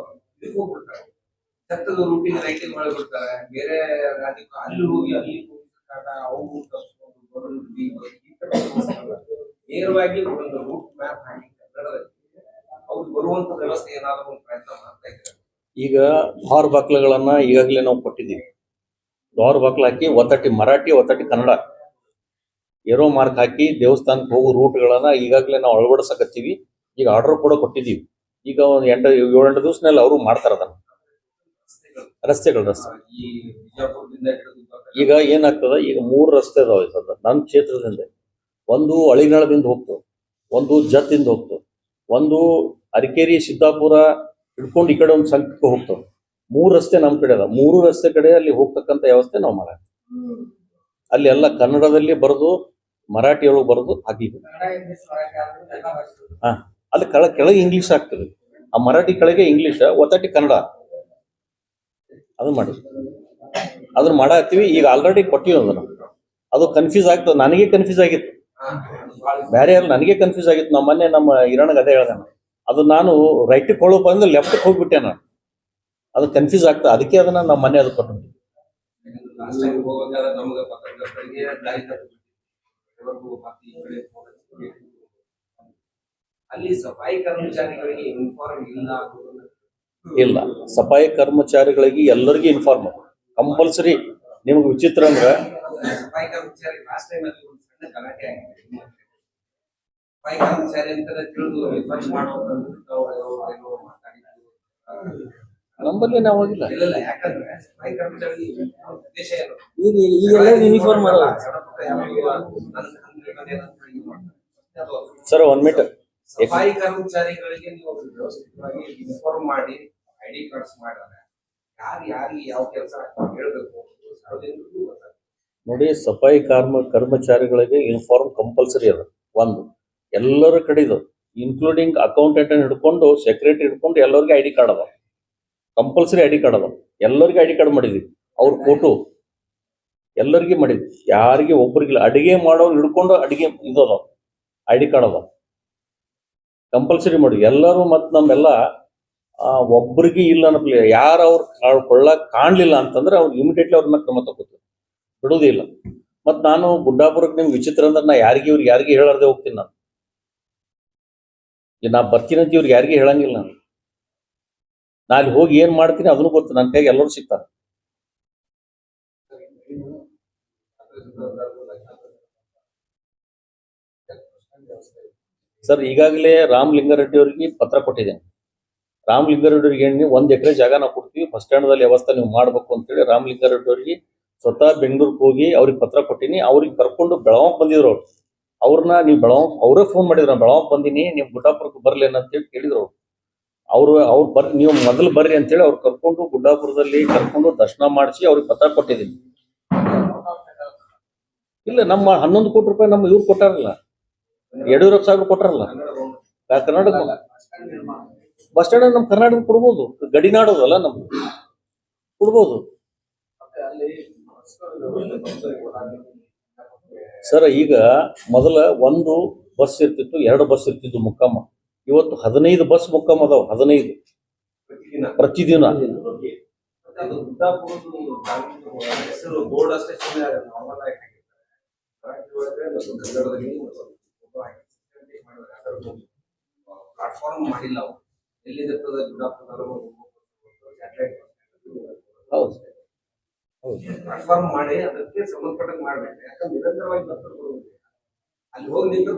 ಇದಕ್ಕೆ ಹೋಗ್ಬಿಡ್ತಾರೆ, ಛತ್ತದ ರೂಟಿಗೆ ರೈಟಿಂಗ್ ಮಾಡಿಬಿಡ್ತಾರೆ. ಬೇರೆ ರಾಜ್ಯಕ್ಕೆ ಅಲ್ಲಿ ಹೋಗಿ ಅವು ನೇರವಾಗಿ ಒಂದು ರೂಟ್ ಮ್ಯಾಪ್ ಹಾಕಿ ಕನ್ನಡದಲ್ಲಿ ಅವ್ರಿಗೆ ಬರುವಂತ ವ್ಯವಸ್ಥೆ ಏನಾದರೂ ಒಂದು ಪ್ರಯತ್ನ ಮಾಡ್ತಾ ಇದ್ದಾರೆ. ಈಗ ದ್ವಾರ ಬಾಕ್ಲಗಳನ್ನ ಈಗಾಗಲೇ ನಾವು ಕೊಟ್ಟಿದ್ದೀವಿ. ದ್ವಾರ ಬಾಕ್ಲ ಹಾಕಿ ಒತ್ತಟ್ಟಿ ಮರಾಠಿ, ಒತ್ತಟ್ಟಿ ಕನ್ನಡ ಏರೋ ಮಾರ್ಕ್ ಹಾಕಿ ದೇವಸ್ಥಾನಕ್ಕೆ ಹೋಗೋ ರೂಟ್ಗಳನ್ನ ಈಗಾಗಲೇ ನಾವು ಅಳವಡಿಸಕತ್ತೀವಿ. ಈಗ ಆರ್ಡರ್ ಕೂಡ ಕೊಟ್ಟಿದ್ದೀವಿ. ಈಗ ಒಂದು 7-8 ದಿವಸನಲ್ಲಿ ಅವರು ಮಾಡ್ತಾರ ಅದನ್ನ. ರಸ್ತೆಗಳು ಈಗ ಏನಾಗ್ತದ, ಈಗ 3 ರಸ್ತೆ ಅದಾವೆ ನನ್ನ ಕ್ಷೇತ್ರದಿಂದ. ಒಂದು ಅಳಿನಾಳದಿಂದ ಹೋಗ್ತದೆ, ಒಂದು ಜತ್ತಿಂದ ಹೋಗ್ತದೆ, ಒಂದು ಅರಕೇರಿ ಸಿದ್ದಾಪುರ ಹಿಡ್ಕೊಂಡು ಈ ಕಡೆ ಒಂದು ಸಂಕಕ್ಕೆ ಹೋಗ್ತದೆ. 3 ರಸ್ತೆ ನಮ್ಮ ಕಡೆ ಅದ. 3 ರಸ್ತೆ ಕಡೆ ಅಲ್ಲಿ ಹೋಗ್ತಕ್ಕಂಥ ವ್ಯವಸ್ಥೆ ನಾವು ಮಾಡ. ಅಲ್ಲಿ ಎಲ್ಲ ಕನ್ನಡದಲ್ಲಿ ಬರೆದು ಮರಾಠಿಯೊಳಗೆ ಬರೆದು ಹಾಕಿದ್ವಿ. ಹಾ, ಅಲ್ಲಿ ಕೆಳಗೆ ಇಂಗ್ಲಿಷ್ ಆಗ್ತದೆ. ಆ ಮರಾಠಿ ಕೆಳಗೆ ಇಂಗ್ಲಿಷ್, ಒತ್ತಟ್ಟಿ ಕನ್ನಡ ಅದು ಮಾಡಿ ಅದನ್ನ ಮಾಡಾಕ್ತಿವಿ. ಈಗ ಆಲ್ರೆಡಿ ಕೊಟ್ಟಿವಿ ಅದನ್ನು. ಅದು ಕನ್ಫ್ಯೂಸ್ ಆಗ್ತದೆ, ನನಗೆ ಕನ್ಫ್ಯೂಸ್ ಆಗಿತ್ತು, ಬೇರೆ ಯಾರು ನನಗೆ ಕನ್ಫ್ಯೂಸ್ ಆಗಿತ್ತು. ಮೊನ್ನೆ ನಮ್ಮ ಹಿರಣ್ಗೆ ಅದೇ ಹೇಳ್ದೆ, ಅದು ನಾನು ರೈಟಿಗೆ ಕೊಳ್ಳೋ ಬಂದು ಲೆಫ್ಟಿಗೆ ಹೋಗ್ಬಿಟ್ಟೆ ನಾನು. ಅದು ಕನ್ಫ್ಯೂಸ್ ಆಗ್ತದೆ, ಅದಕ್ಕೆ ಅದನ್ನ ನಮ್ಮ ಮನೆ ಅದು ಕೊಟ್ಟು ಇಲ್ಲ. ಸಫಾಯಿ ಕರ್ಮಚಾರಿಗಳಿಗೆ ಎಲ್ಲರಿಗೂ ಇನ್ಫಾರ್ಮ್ ಕಂಪಲ್ಸರಿ. ನಿಮ್ಗೆ ವಿಚಿತ್ರ ಅಂದ್ರೆ ಸಫಾಯಿ ಕರ್ಮಚಾರಿ ಲಾಸ್ಟ್ ಟೈಮ್ ಅಲ್ಲಿ ಒಂದು ಸಣ್ಣ ಗಲಾಟೆ ಆಗಿದೆ. ಸಫಾಯಿ ಕರ್ಮಚಾರಿ ಅಂತ ತಿಳಿದು ಸ್ವಚ್ಛ ಮಾಡುವಂತ ನಮ್ಮಲ್ಲಿ ನಾವು ಹೋಗಿಲ್ಲ. ಇಲ್ಲ ಯಾಕಂದ್ರೆ ಸಫಾಯಿ ಕರ್ಮಚಾರಿ ಉದ್ದೇಶ ಏನು? ಈಗೆಲ್ಲ ಯೂನಿಫಾರ್ಮ್ ಅಲ್ಲ ಸರ್ 1 ಮಿನಿಟ್. ಸಫಾಯಿ ಕರ್ಮಚಾರಿಗಳಿಗೆ ನೀವು ವ್ಯವಸ್ಥಿತವಾಗಿ ಇನ್ಫಾರ್ಮ್ ಮಾಡಿ ಐಡಿ ಕಾರ್ಡ್ಸ್ ಮಾಡಿದ್ರೆ ಯಾರಿಗೆ ಯಾವ ಕೆಲಸ ಹೇಳ್ಬೇಕು ಸಾರ್ವಜನಿಕರಿಗೂ ಗೊತ್ತಾಗ್ತದೆ. ನೋಡಿ, ಸಫಾಯಿ ಕರ್ಮಚಾರಿಗಳಿಗೆ ಯೂನಿಫಾರ್ಮ್ ಕಂಪಲ್ಸರಿ ಅದ. ಒಂದು ಎಲ್ಲರ ಕಡೆದು ಇನ್ಕ್ಲೂಡಿಂಗ್ ಅಕೌಂಟೆಂಟ್ ಹಿಡ್ಕೊಂಡು ಸೆಕ್ರೆಟರಿ ಹಿಡ್ಕೊಂಡು ಎಲ್ಲರಿಗೂ ಐಡಿ ಕಾರ್ಡ್ ಅದ. ಕಂಪಲ್ಸರಿ ಐಡಿ ಕಾರ್ಡ್ ಅದ. ಎಲ್ಲರಿಗೂ ಐಡಿ ಕಾರ್ಡ್ ಮಾಡಿದ್ವಿ. ಅವ್ರ ಫೋಟೋ ಎಲ್ಲರಿಗೂ ಮಾಡಿದ್ವಿ. ಯಾರಿಗೆ ಒಬ್ಬರಿಗಿಲ್ಲ. ಅಡಿಗೆ ಮಾಡೋರು ಹಿಡ್ಕೊಂಡು ಅಡಿಗೆ ಇದು ಅದ, ಐಡಿ ಕಾರ್ಡ್ ಅದ. ಕಂಪಲ್ಸರಿ ಮಾಡಿ ಎಲ್ಲರೂ. ಮತ್ತು ನಮ್ಮೆಲ್ಲ ಒಬ್ಬರಿಗೆ ಇಲ್ಲ ಅನ್ನಪ್ಲಿ ಯಾರು ಅವ್ರು ಕೊಳ್ಳಕ್ ಕಾಣಲಿಲ್ಲ ಅಂತಂದ್ರೆ ಅವ್ರು ಇಮಿಡಿಯೇಟ್ಲಿ ಅವ್ರ ಮೇಲೆ ಕ್ರಮ ತಗೋತೀವಿ, ಬಿಡೋದೇ ಇಲ್ಲ. ಮತ್ತು ನಾನು ಗುಡ್ಡಾಪುರಕ್ಕೆ ನಿಮ್ಗೆ ವಿಚಿತ್ರ ಅಂದ್ರೆ ನಾ ಯಾರಿಗೆ ಹೇಳಾರ್ದೆ ಹೋಗ್ತೀನಿ. ನಾ ಬರ್ತೀನಿ ಅಂತ ಇವ್ರಿಗೆ ಯಾರಿಗೆ ಹೇಳಂಗಿಲ್ಲ. ನಾ ಅಲ್ಲಿ ಹೋಗಿ ಏನ್ ಮಾಡ್ತೀನಿ ಅದನ್ನು ಗೊತ್ತು. ನನ್ನ ಕೈಗೆ ಎಲ್ಲರೂ ಸಿಗ್ತಾರೆ. ಸರ್, ಈಗಾಗಲೇ ರಾಮಲಿಂಗಾರೆಡ್ಡಿ ಅವರಿಗೆ ಪತ್ರ ಕೊಟ್ಟಿದ್ದೇನೆ. ರಾಮಲಿಂಗಾರೆಡ್ಡಿ ಅವ್ರಿಗೆ ಹೇಳಿ 1 ಎಕರೆ ಜಾಗ ನಾವು ಕೊಡ್ತೀವಿ, ಬಸ್ ಸ್ಟ್ಯಾಂಡ್ದಲ್ಲಿ ವ್ಯವಸ್ಥೆ ನೀವು ಮಾಡ್ಬೇಕು ಅಂತೇಳಿ ರಾಮಲಿಂಗಾರೆಡ್ಡಿ ಅವರಿಗೆ ಸ್ವತಃ ಬೆಂಗಳೂರಿಗೆ ಹೋಗಿ ಅವ್ರಿಗೆ ಪತ್ರ ಕೊಟ್ಟಿನಿ. ಅವ್ರಿಗೆ ಕರ್ಕೊಂಡು ಬೆಳಗಾವ್ ಬಂದಿದ್ರು. ಅವ್ರನ್ನ ನೀವು ಅವರೇ ಫೋನ್ ಮಾಡಿದ್ರು, ಬೆಳಗಾವ್ ಬಂದಿನಿ, ನೀವು ಗುಡ್ಡಾಪುರಕ್ಕೆ ಬರ್ಲಿ ಅಂತೇಳಿ ಕೇಳಿದ್ರು. ಅವ್ರು ನೀವು ಮೊದಲು ಬರ್ರಿ ಅಂತೇಳಿ ಅವ್ರು ಕರ್ಕೊಂಡು ಗುಡ್ಡಾಪುರದಲ್ಲಿ ಕರ್ಕೊಂಡು ದರ್ಶನ ಮಾಡಿಸಿ ಅವ್ರಿಗೆ ಪತ್ರ ಕೊಟ್ಟಿದ್ದೀನಿ. ಇಲ್ಲ, ನಮ್ಮ 11 ಕೋಟಿ ರೂಪಾಯಿ ನಮ್ಮ ಇವ್ರು ಕೊಟ್ಟಾರಲ್ಲ, ಯಡಿಯೂರಪ್ಪ ಸಾಹೇಬ್ ಕೊಟ್ಟಾರಲ್ಲ. ಕರ್ನಾಟಕ ಬಸ್ ಸ್ಟ್ಯಾಂಡ್ ನಮ್ಮ ಕರ್ನಾಟಕ ಕೊಡ್ಬೋದು. ಗಡಿನಾಡೋದಲ್ಲ ನಮ್ದು, ಕೊಡ್ಬೋದು. ಸರ್, ಈಗ ಮೊದಲ 1 ಬಸ್ ಇರ್ತಿತ್ತು, 2 ಬಸ್ ಇರ್ತಿತ್ತು ಮುಕ್ಕಮ್ಮ. ಇವತ್ತು 15 ಬಸ್ ಮುಕ್ಕಮ್ಮ ಅದಾವ. 15 ಪ್ರತಿದಿನ. ಪ್ಲಾಟ್ಫಾರ್ಮ್ ಮಾಡಿಲ್ಲ. ಎಲ್ಲಿದೆ ಹೌದು, ಪ್ಲಾಟ್ಫಾರ್ಮ್ ಮಾಡಿ ಅದಕ್ಕೆ ಸಂಬಂಧಪಟ್ಟಂಗೆ ಮಾಡ್ಬೇಕು. ಯಾಕಂದ್ರೆ ನಿರಂತರವಾಗಿ ಬರ್ತಾರೆ, ಅಲ್ಲಿ ಹೋಗಿ ನಿಂತು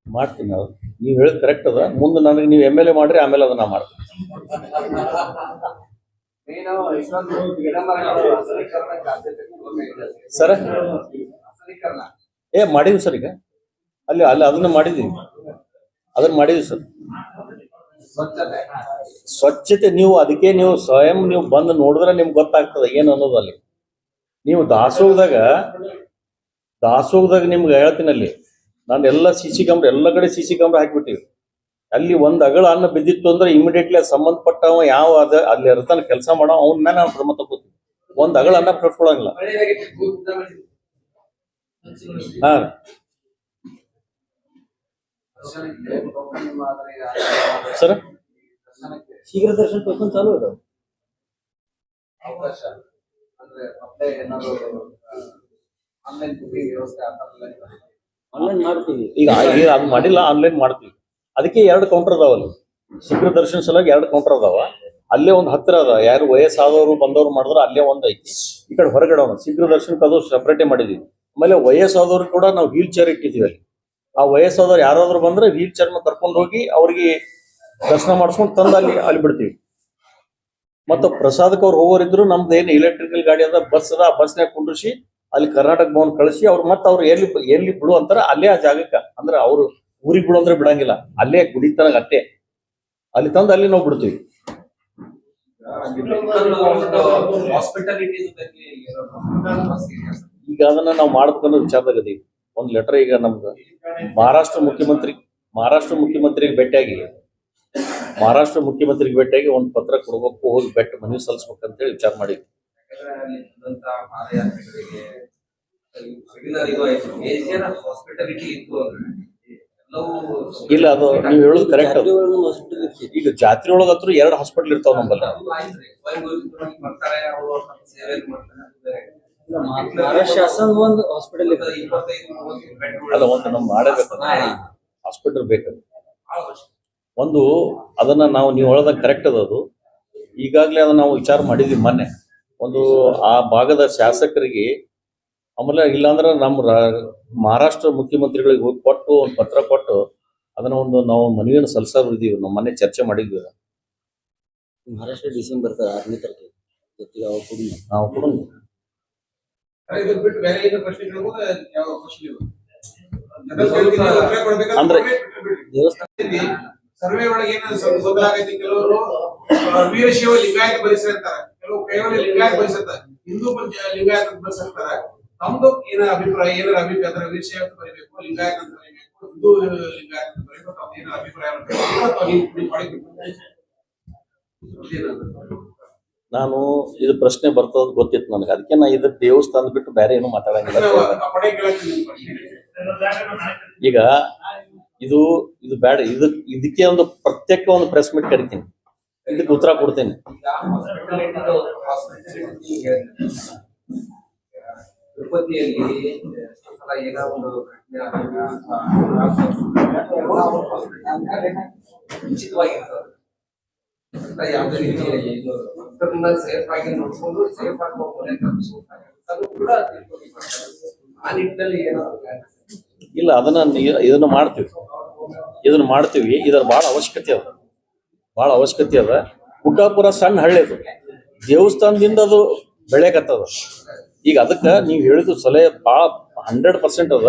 ಮಾಡ್ತೀನಿ. ಅವ್ರು ನೀವು ಹೇಳೋದು ಕರೆಕ್ಟ್ ಅದ. ಮುಂದೆ ನನಗೆ ನೀವು MLA ಮಾಡ್ರಿ, ಆಮೇಲೆ ಅದನ್ನ ಮಾಡ್ತೀನಿ. ಸರ್, ಮಾಡಿದ್ವಿ ಸರ್. ಈಗ ಅಲ್ಲಿ ಅದನ್ನ ಮಾಡಿದೀವಿ ಸರ್. ಸ್ವಚ್ಛತೆ ನೀವು ಅದಕ್ಕೆ ನೀವು ಸ್ವಯಂ ನೀವು ಬಂದು ನೋಡಿದ್ರೆ ನಿಮ್ಗೆ ಗೊತ್ತಾಗ್ತದೆ ಏನು ಅನ್ನೋದು. ಅಲ್ಲಿ ನೀವು ದಾಸೋಗದಾಗ ನಿಮ್ಗೆ ಹೇಳ್ತೀನಿ. ಅಲ್ಲಿ ನಾನು ಎಲ್ಲ CC ಕ್ಯಾಮ್ರಾ ಎಲ್ಲ ಕಡೆ CC ಕ್ಯಾಮ್ರಾ ಹಾಕಿಬಿಟ್ಟಿವಿ. ಅಲ್ಲಿ ಒಂದು ಅಗಳ ಅನ್ನ ಬಿದ್ದಿತ್ತು ಅಂದ್ರೆ ಇಮಿಡಿಯೇಟ್ಲಿ ಅದು ಸಂಬಂಧಪಟ್ಟವ ಯಾವ ಅಲ್ಲಿ ಇರ್ತಾನೆ ಕೆಲಸ ಮಾಡೋ ಅವನ ಮೇಲೆ ನಾವು ಕ್ರಮ ತಗೋತೀವಿ. ಒಂದು ಅಗಳ ಅನ್ನ ಬಿಟ್ಕೊಳಂಗಿಲ್ಲ. ಹಾ, ಸರ್, ಶೀಘ್ರ ದರ್ಶನ ಟೋಕನ್ ಚಾಲು ಇದಾವೆ. ಆನ್ಲೈನ್ ಮಾಡ್ತೀವಿ. ಈಗ ಅದು ಮಾಡಿಲ್ಲ, ಆನ್ಲೈನ್ ಮಾಡ್ತೀವಿ. ಅದಕ್ಕೆ 2 ಕೌಂಟರ್ ಅದಾವಲ್ಲಿ. ಶೀಘ್ರ ದರ್ಶನ ಸಲುವಾಗಿ 2 ಕೌಂಟರ್ ಅದಾವ. ಅಲ್ಲೇ ಒಂದು ಹತ್ತಿರ ಅದ. ಯಾರು ವಯಸ್ಸಾದವರು ಬಂದವರು ಮಾಡಿದ್ರೆ ಅಲ್ಲೇ ಒಂದು ಐತಿ. ಈ ಕಡೆ ಹೊರಗಡೆ ಶೀಘ್ರ ದರ್ಶನಕ್ಕೆ ಅದು ಸೆಪರೇಟೇ ಮಾಡಿದ್ವಿ. ಆಮೇಲೆ ವಯಸ್ಸಾದವ್ರು ಕೂಡ ನಾವು ವೀಲ್ ಚೇರ್ ಇಟ್ಟಿದ್ದೀವಿ ಅಲ್ಲಿ. ಆ ವಯಸ್ಸಾದವ್ರು ಯಾರಾದ್ರೂ ಬಂದ್ರೆ ವೀಲ್ ಚೇರ್ ಕರ್ಕೊಂಡು ಹೋಗಿ ಅವ್ರಿಗೆ ದರ್ಶನ ಮಾಡಿಸ್ಕೊಂಡು ತಂದು ಅಲ್ಲಿ ಬಿಡ್ತೀವಿ. ಮತ್ತು ಪ್ರಸಾದಕ್ಕೆ ಅವ್ರು ಹೋಗೋರಿದ್ರು ನಮ್ದು ಏನು ಎಲೆಕ್ಟ್ರಿಕಲ್ ಗಾಡಿ ಅದ, ಬಸ್ ಅದ, ಆ ಬಸ್ನಾಗ ಕುಂಡ್ರಿಸಿ ಅಲ್ಲಿ ಕರ್ನಾಟಕ ಭವನ್ ಕಳಿಸಿ ಅವ್ರು ಎಲ್ಲಿ ಬಿಡು ಅಂತಾರ ಅಲ್ಲೇ ಆ ಜಾಗಕ್ಕೆ. ಅಂದ್ರೆ ಅವ್ರು ಊರಿಗೆ ಬಿಡು ಅಂದ್ರೆ ಬಿಡಂಗಿಲ್ಲ, ಅಲ್ಲೇ ಗುಡಿತನಗ ಅಟ್ಟೆ ಅಲ್ಲಿ ತಂದು ಅಲ್ಲಿ ನಾವು ಬಿಡ್ತೀವಿ. ಈಗ ಅದನ್ನ ನಾವು ಮಾಡ್ಬೇಕನ್ನೋ ವಿಚಾರದಾಗ ಇದೀವಿ. ಒಂದು ಲೆಟರ್ ಈಗ ನಮ್ದು ಮಹಾರಾಷ್ಟ್ರ ಮುಖ್ಯಮಂತ್ರಿಗೆ ಭೇಟಿಯಾಗಿ ಒಂದು ಪತ್ರ ಕೊಡ್ಬೇಕು, ಹೋಗಿ ಮನವಿ ಸಲ್ಲಿಸ್ಬೇಕಂತೇಳಿ ವಿಚಾರ ಮಾಡಿದ್ವಿ. ಇಲ್ಲ, ಅದು ನೀವು ಹೇಳೋದು ಕರೆಕ್ಟ್. ಈಗ ಜಾತ್ರೆ ಒಳಗಂತೂ 2 ಹಾಸ್ಪಿಟಲ್ ಇರ್ತಾವ ನಮ್ಮಲ್ಲಿ. ಶಾಸನ ಒಂದು ಹಾಸ್ಪಿಟಲ್ ಅಲ್ಲ, ಒಂದು ನಮ್ ಮಾಡಬೇಕು ಹಾಸ್ಪಿಟಲ್ ಬೇಕು. ಒಂದು ಅದನ್ನ ನೀವು ಹೇಳೋದಾಗ ಕರೆಕ್ಟ್ ಅದು. ಈಗಾಗಲೇ ಅದನ್ನ ನಾವು ವಿಚಾರ ಮಾಡಿದ್ವಿ ಮೊನ್ನೆ. ಒಂದು ಆ ಭಾಗದ ಶಾಸಕರಿಗೆ, ಆಮೇಲೆ ಇಲ್ಲಾಂದ್ರೆ ನಮ್ಮ ಮಹಾರಾಷ್ಟ್ರ ಮುಖ್ಯಮಂತ್ರಿಗಳಿಗೆ ಹೋಗಿ ಕೊಟ್ಟು ಒಂದು ಪತ್ರ ಕೊಟ್ಟು ಅದನ್ನ ಒಂದು ನಾವು ಮನವಿಯನ್ನು ಸಲ್ಲಿಸಿದ್ದೀವಿ, ನಮ್ಮ ಮನೆ ಚರ್ಚೆ ಮಾಡಿದ್ವಿ. ಮಹಾರಾಷ್ಟ್ರ ಡಿಸೆಂಬರ್ 6ನೇ ತಾರೀಕು ಜೊತೆಗೆ ಅವಾಗ ಕೊಡಿ. ನಾವು ಕೂಡ ಇದು ಬಿಟ್ಟು ಬೇರೆ ಏನು ಪ್ರಶ್ನೆಗಳು ಯಾವ ಕ್ವಶನ್ ಇವು ಅಂದ್ರೆ ದೇವಸ್ಥಾನ ಸರ್ವೆ ಒಳಗೆ ಏನು ಗೊಂದಲ ಆಗೈತಿ. ಕೆಲವರು ವೀರಶೈವ ಲಿಂಗಾಯತ ಬಲಿಸಿರ್ತಾರೆ, ಕೆಲವು ಕೇವಲ ಲಿಂಗಾಯತ ಬಲಿಸಿರ್ತಾರೆ, ಹಿಂದೂ ಲಿಂಗಾಯತ ಬಲಿಸಿರ್ತಾರೆ. ನಮ್ದು ಏನ ಅಭಿಪ್ರಾಯ, ಏನಾರ ಅಭಿಪ್ರಾಯ ಅಂದ್ರೆ ವೀರಶೈವ ಅಂತ ಬರೀಬೇಕು, ಲಿಂಗಾಯತ ಅಂತ ಬರೀಬೇಕು, ಹಿಂದೂ ಲಿಂಗಾಯತ ಅಂತ ಬರೀಬೇಕು, ತಮ್ದು ಏನಾರ ಅಭಿಪ್ರಾಯ ನಾನು ಇದು ಪ್ರಶ್ನೆ ಬರ್ತದ ಗೊತ್ತಿತ್ತು ನನಗೆ, ಅದಕ್ಕೆ ನಾ ಇದ್ರ ದೇವಸ್ಥಾನ ಬಿಟ್ಟು ಬೇರೆ ಏನು ಮಾತಾಡಂಗಿಲ್ಲ. ಈಗ ಇದು ಬೇಡ, ಇದಕ್ಕೆ ಒಂದು ಪ್ರತ್ಯೇಕ ಒಂದು ಪ್ರೆಸ್ ಮೀಟ್ ಕರಿತೀನಿ, ಇದಕ್ಕೆ ಉತ್ತರ ಕೊಡ್ತೇನೆ. ತಿರುಪತಿಯಲ್ಲಿ ಏನೋ ಒಂದು ಉಚಿತವಾಗಿರ್ತದೆ, ಯಾವುದೇ ರೀತಿಯಾಗಿ ಭಕ್ತರನ್ನ ಸೇಫ್ ಆಗಿ ನೋಡ್ಕೊಂಡು ಸೇಫ್ ಆಗಿ ಮನೆ ತಪ್ಪಿಸ್ಕೊತಾರೆ. ಅದು ಕೂಡ ಆ ನಿಟ್ಟಿನಲ್ಲಿ ಏನೋ ಇಲ್ಲ, ಇದನ್ನ ಮಾಡ್ತೀವಿ. ಇದರ ಬಹಳ ಅವಶ್ಯಕತೆ ಅದ. ಕುಟ್ಟಾಪುರ ಸಣ್ಣ ಹಳ್ಳಿ ಅದು, ದೇವಸ್ಥಾನದಿಂದ ಅದು ಬೆಳೆಯಕತ್ತದ. ಈಗ ಅದಕ್ಕೆ ನೀವು ಹೇಳಿದ ಸಲಹೆ ಬಹಳ 100% ಅದ.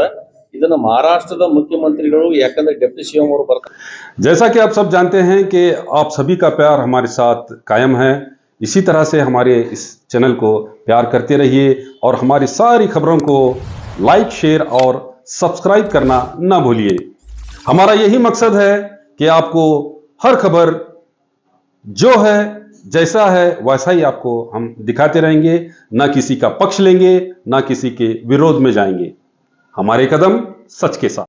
ಇದನ್ನ महाराष्ट्र मुख्यमंत्रिಗಳು ಯಾಕಂದ್ರೆ ಡೆಪ್ಟಿ सीएम ಅವರು ಬರ್ತಾರೆ. जैसा कि आप सब जानते हैं कि आप सभी का प्यार हमारे साथ कायम है, इसी तरह से हमारे इस चैनल को प्यार करते रहिए और हमारी सारी खबरों को लाइक, शेयर और सब्सक्राइब करना ना भूलिए। हमारा यही मकसद है कि आपको हर खबर जो है जैसा है वैसा ही आपको हम दिखाते रहेंगे, ना किसी का पक्ष लेंगे, ना किसी के विरोध में जाएंगे। हमारे कदम सच के साथ।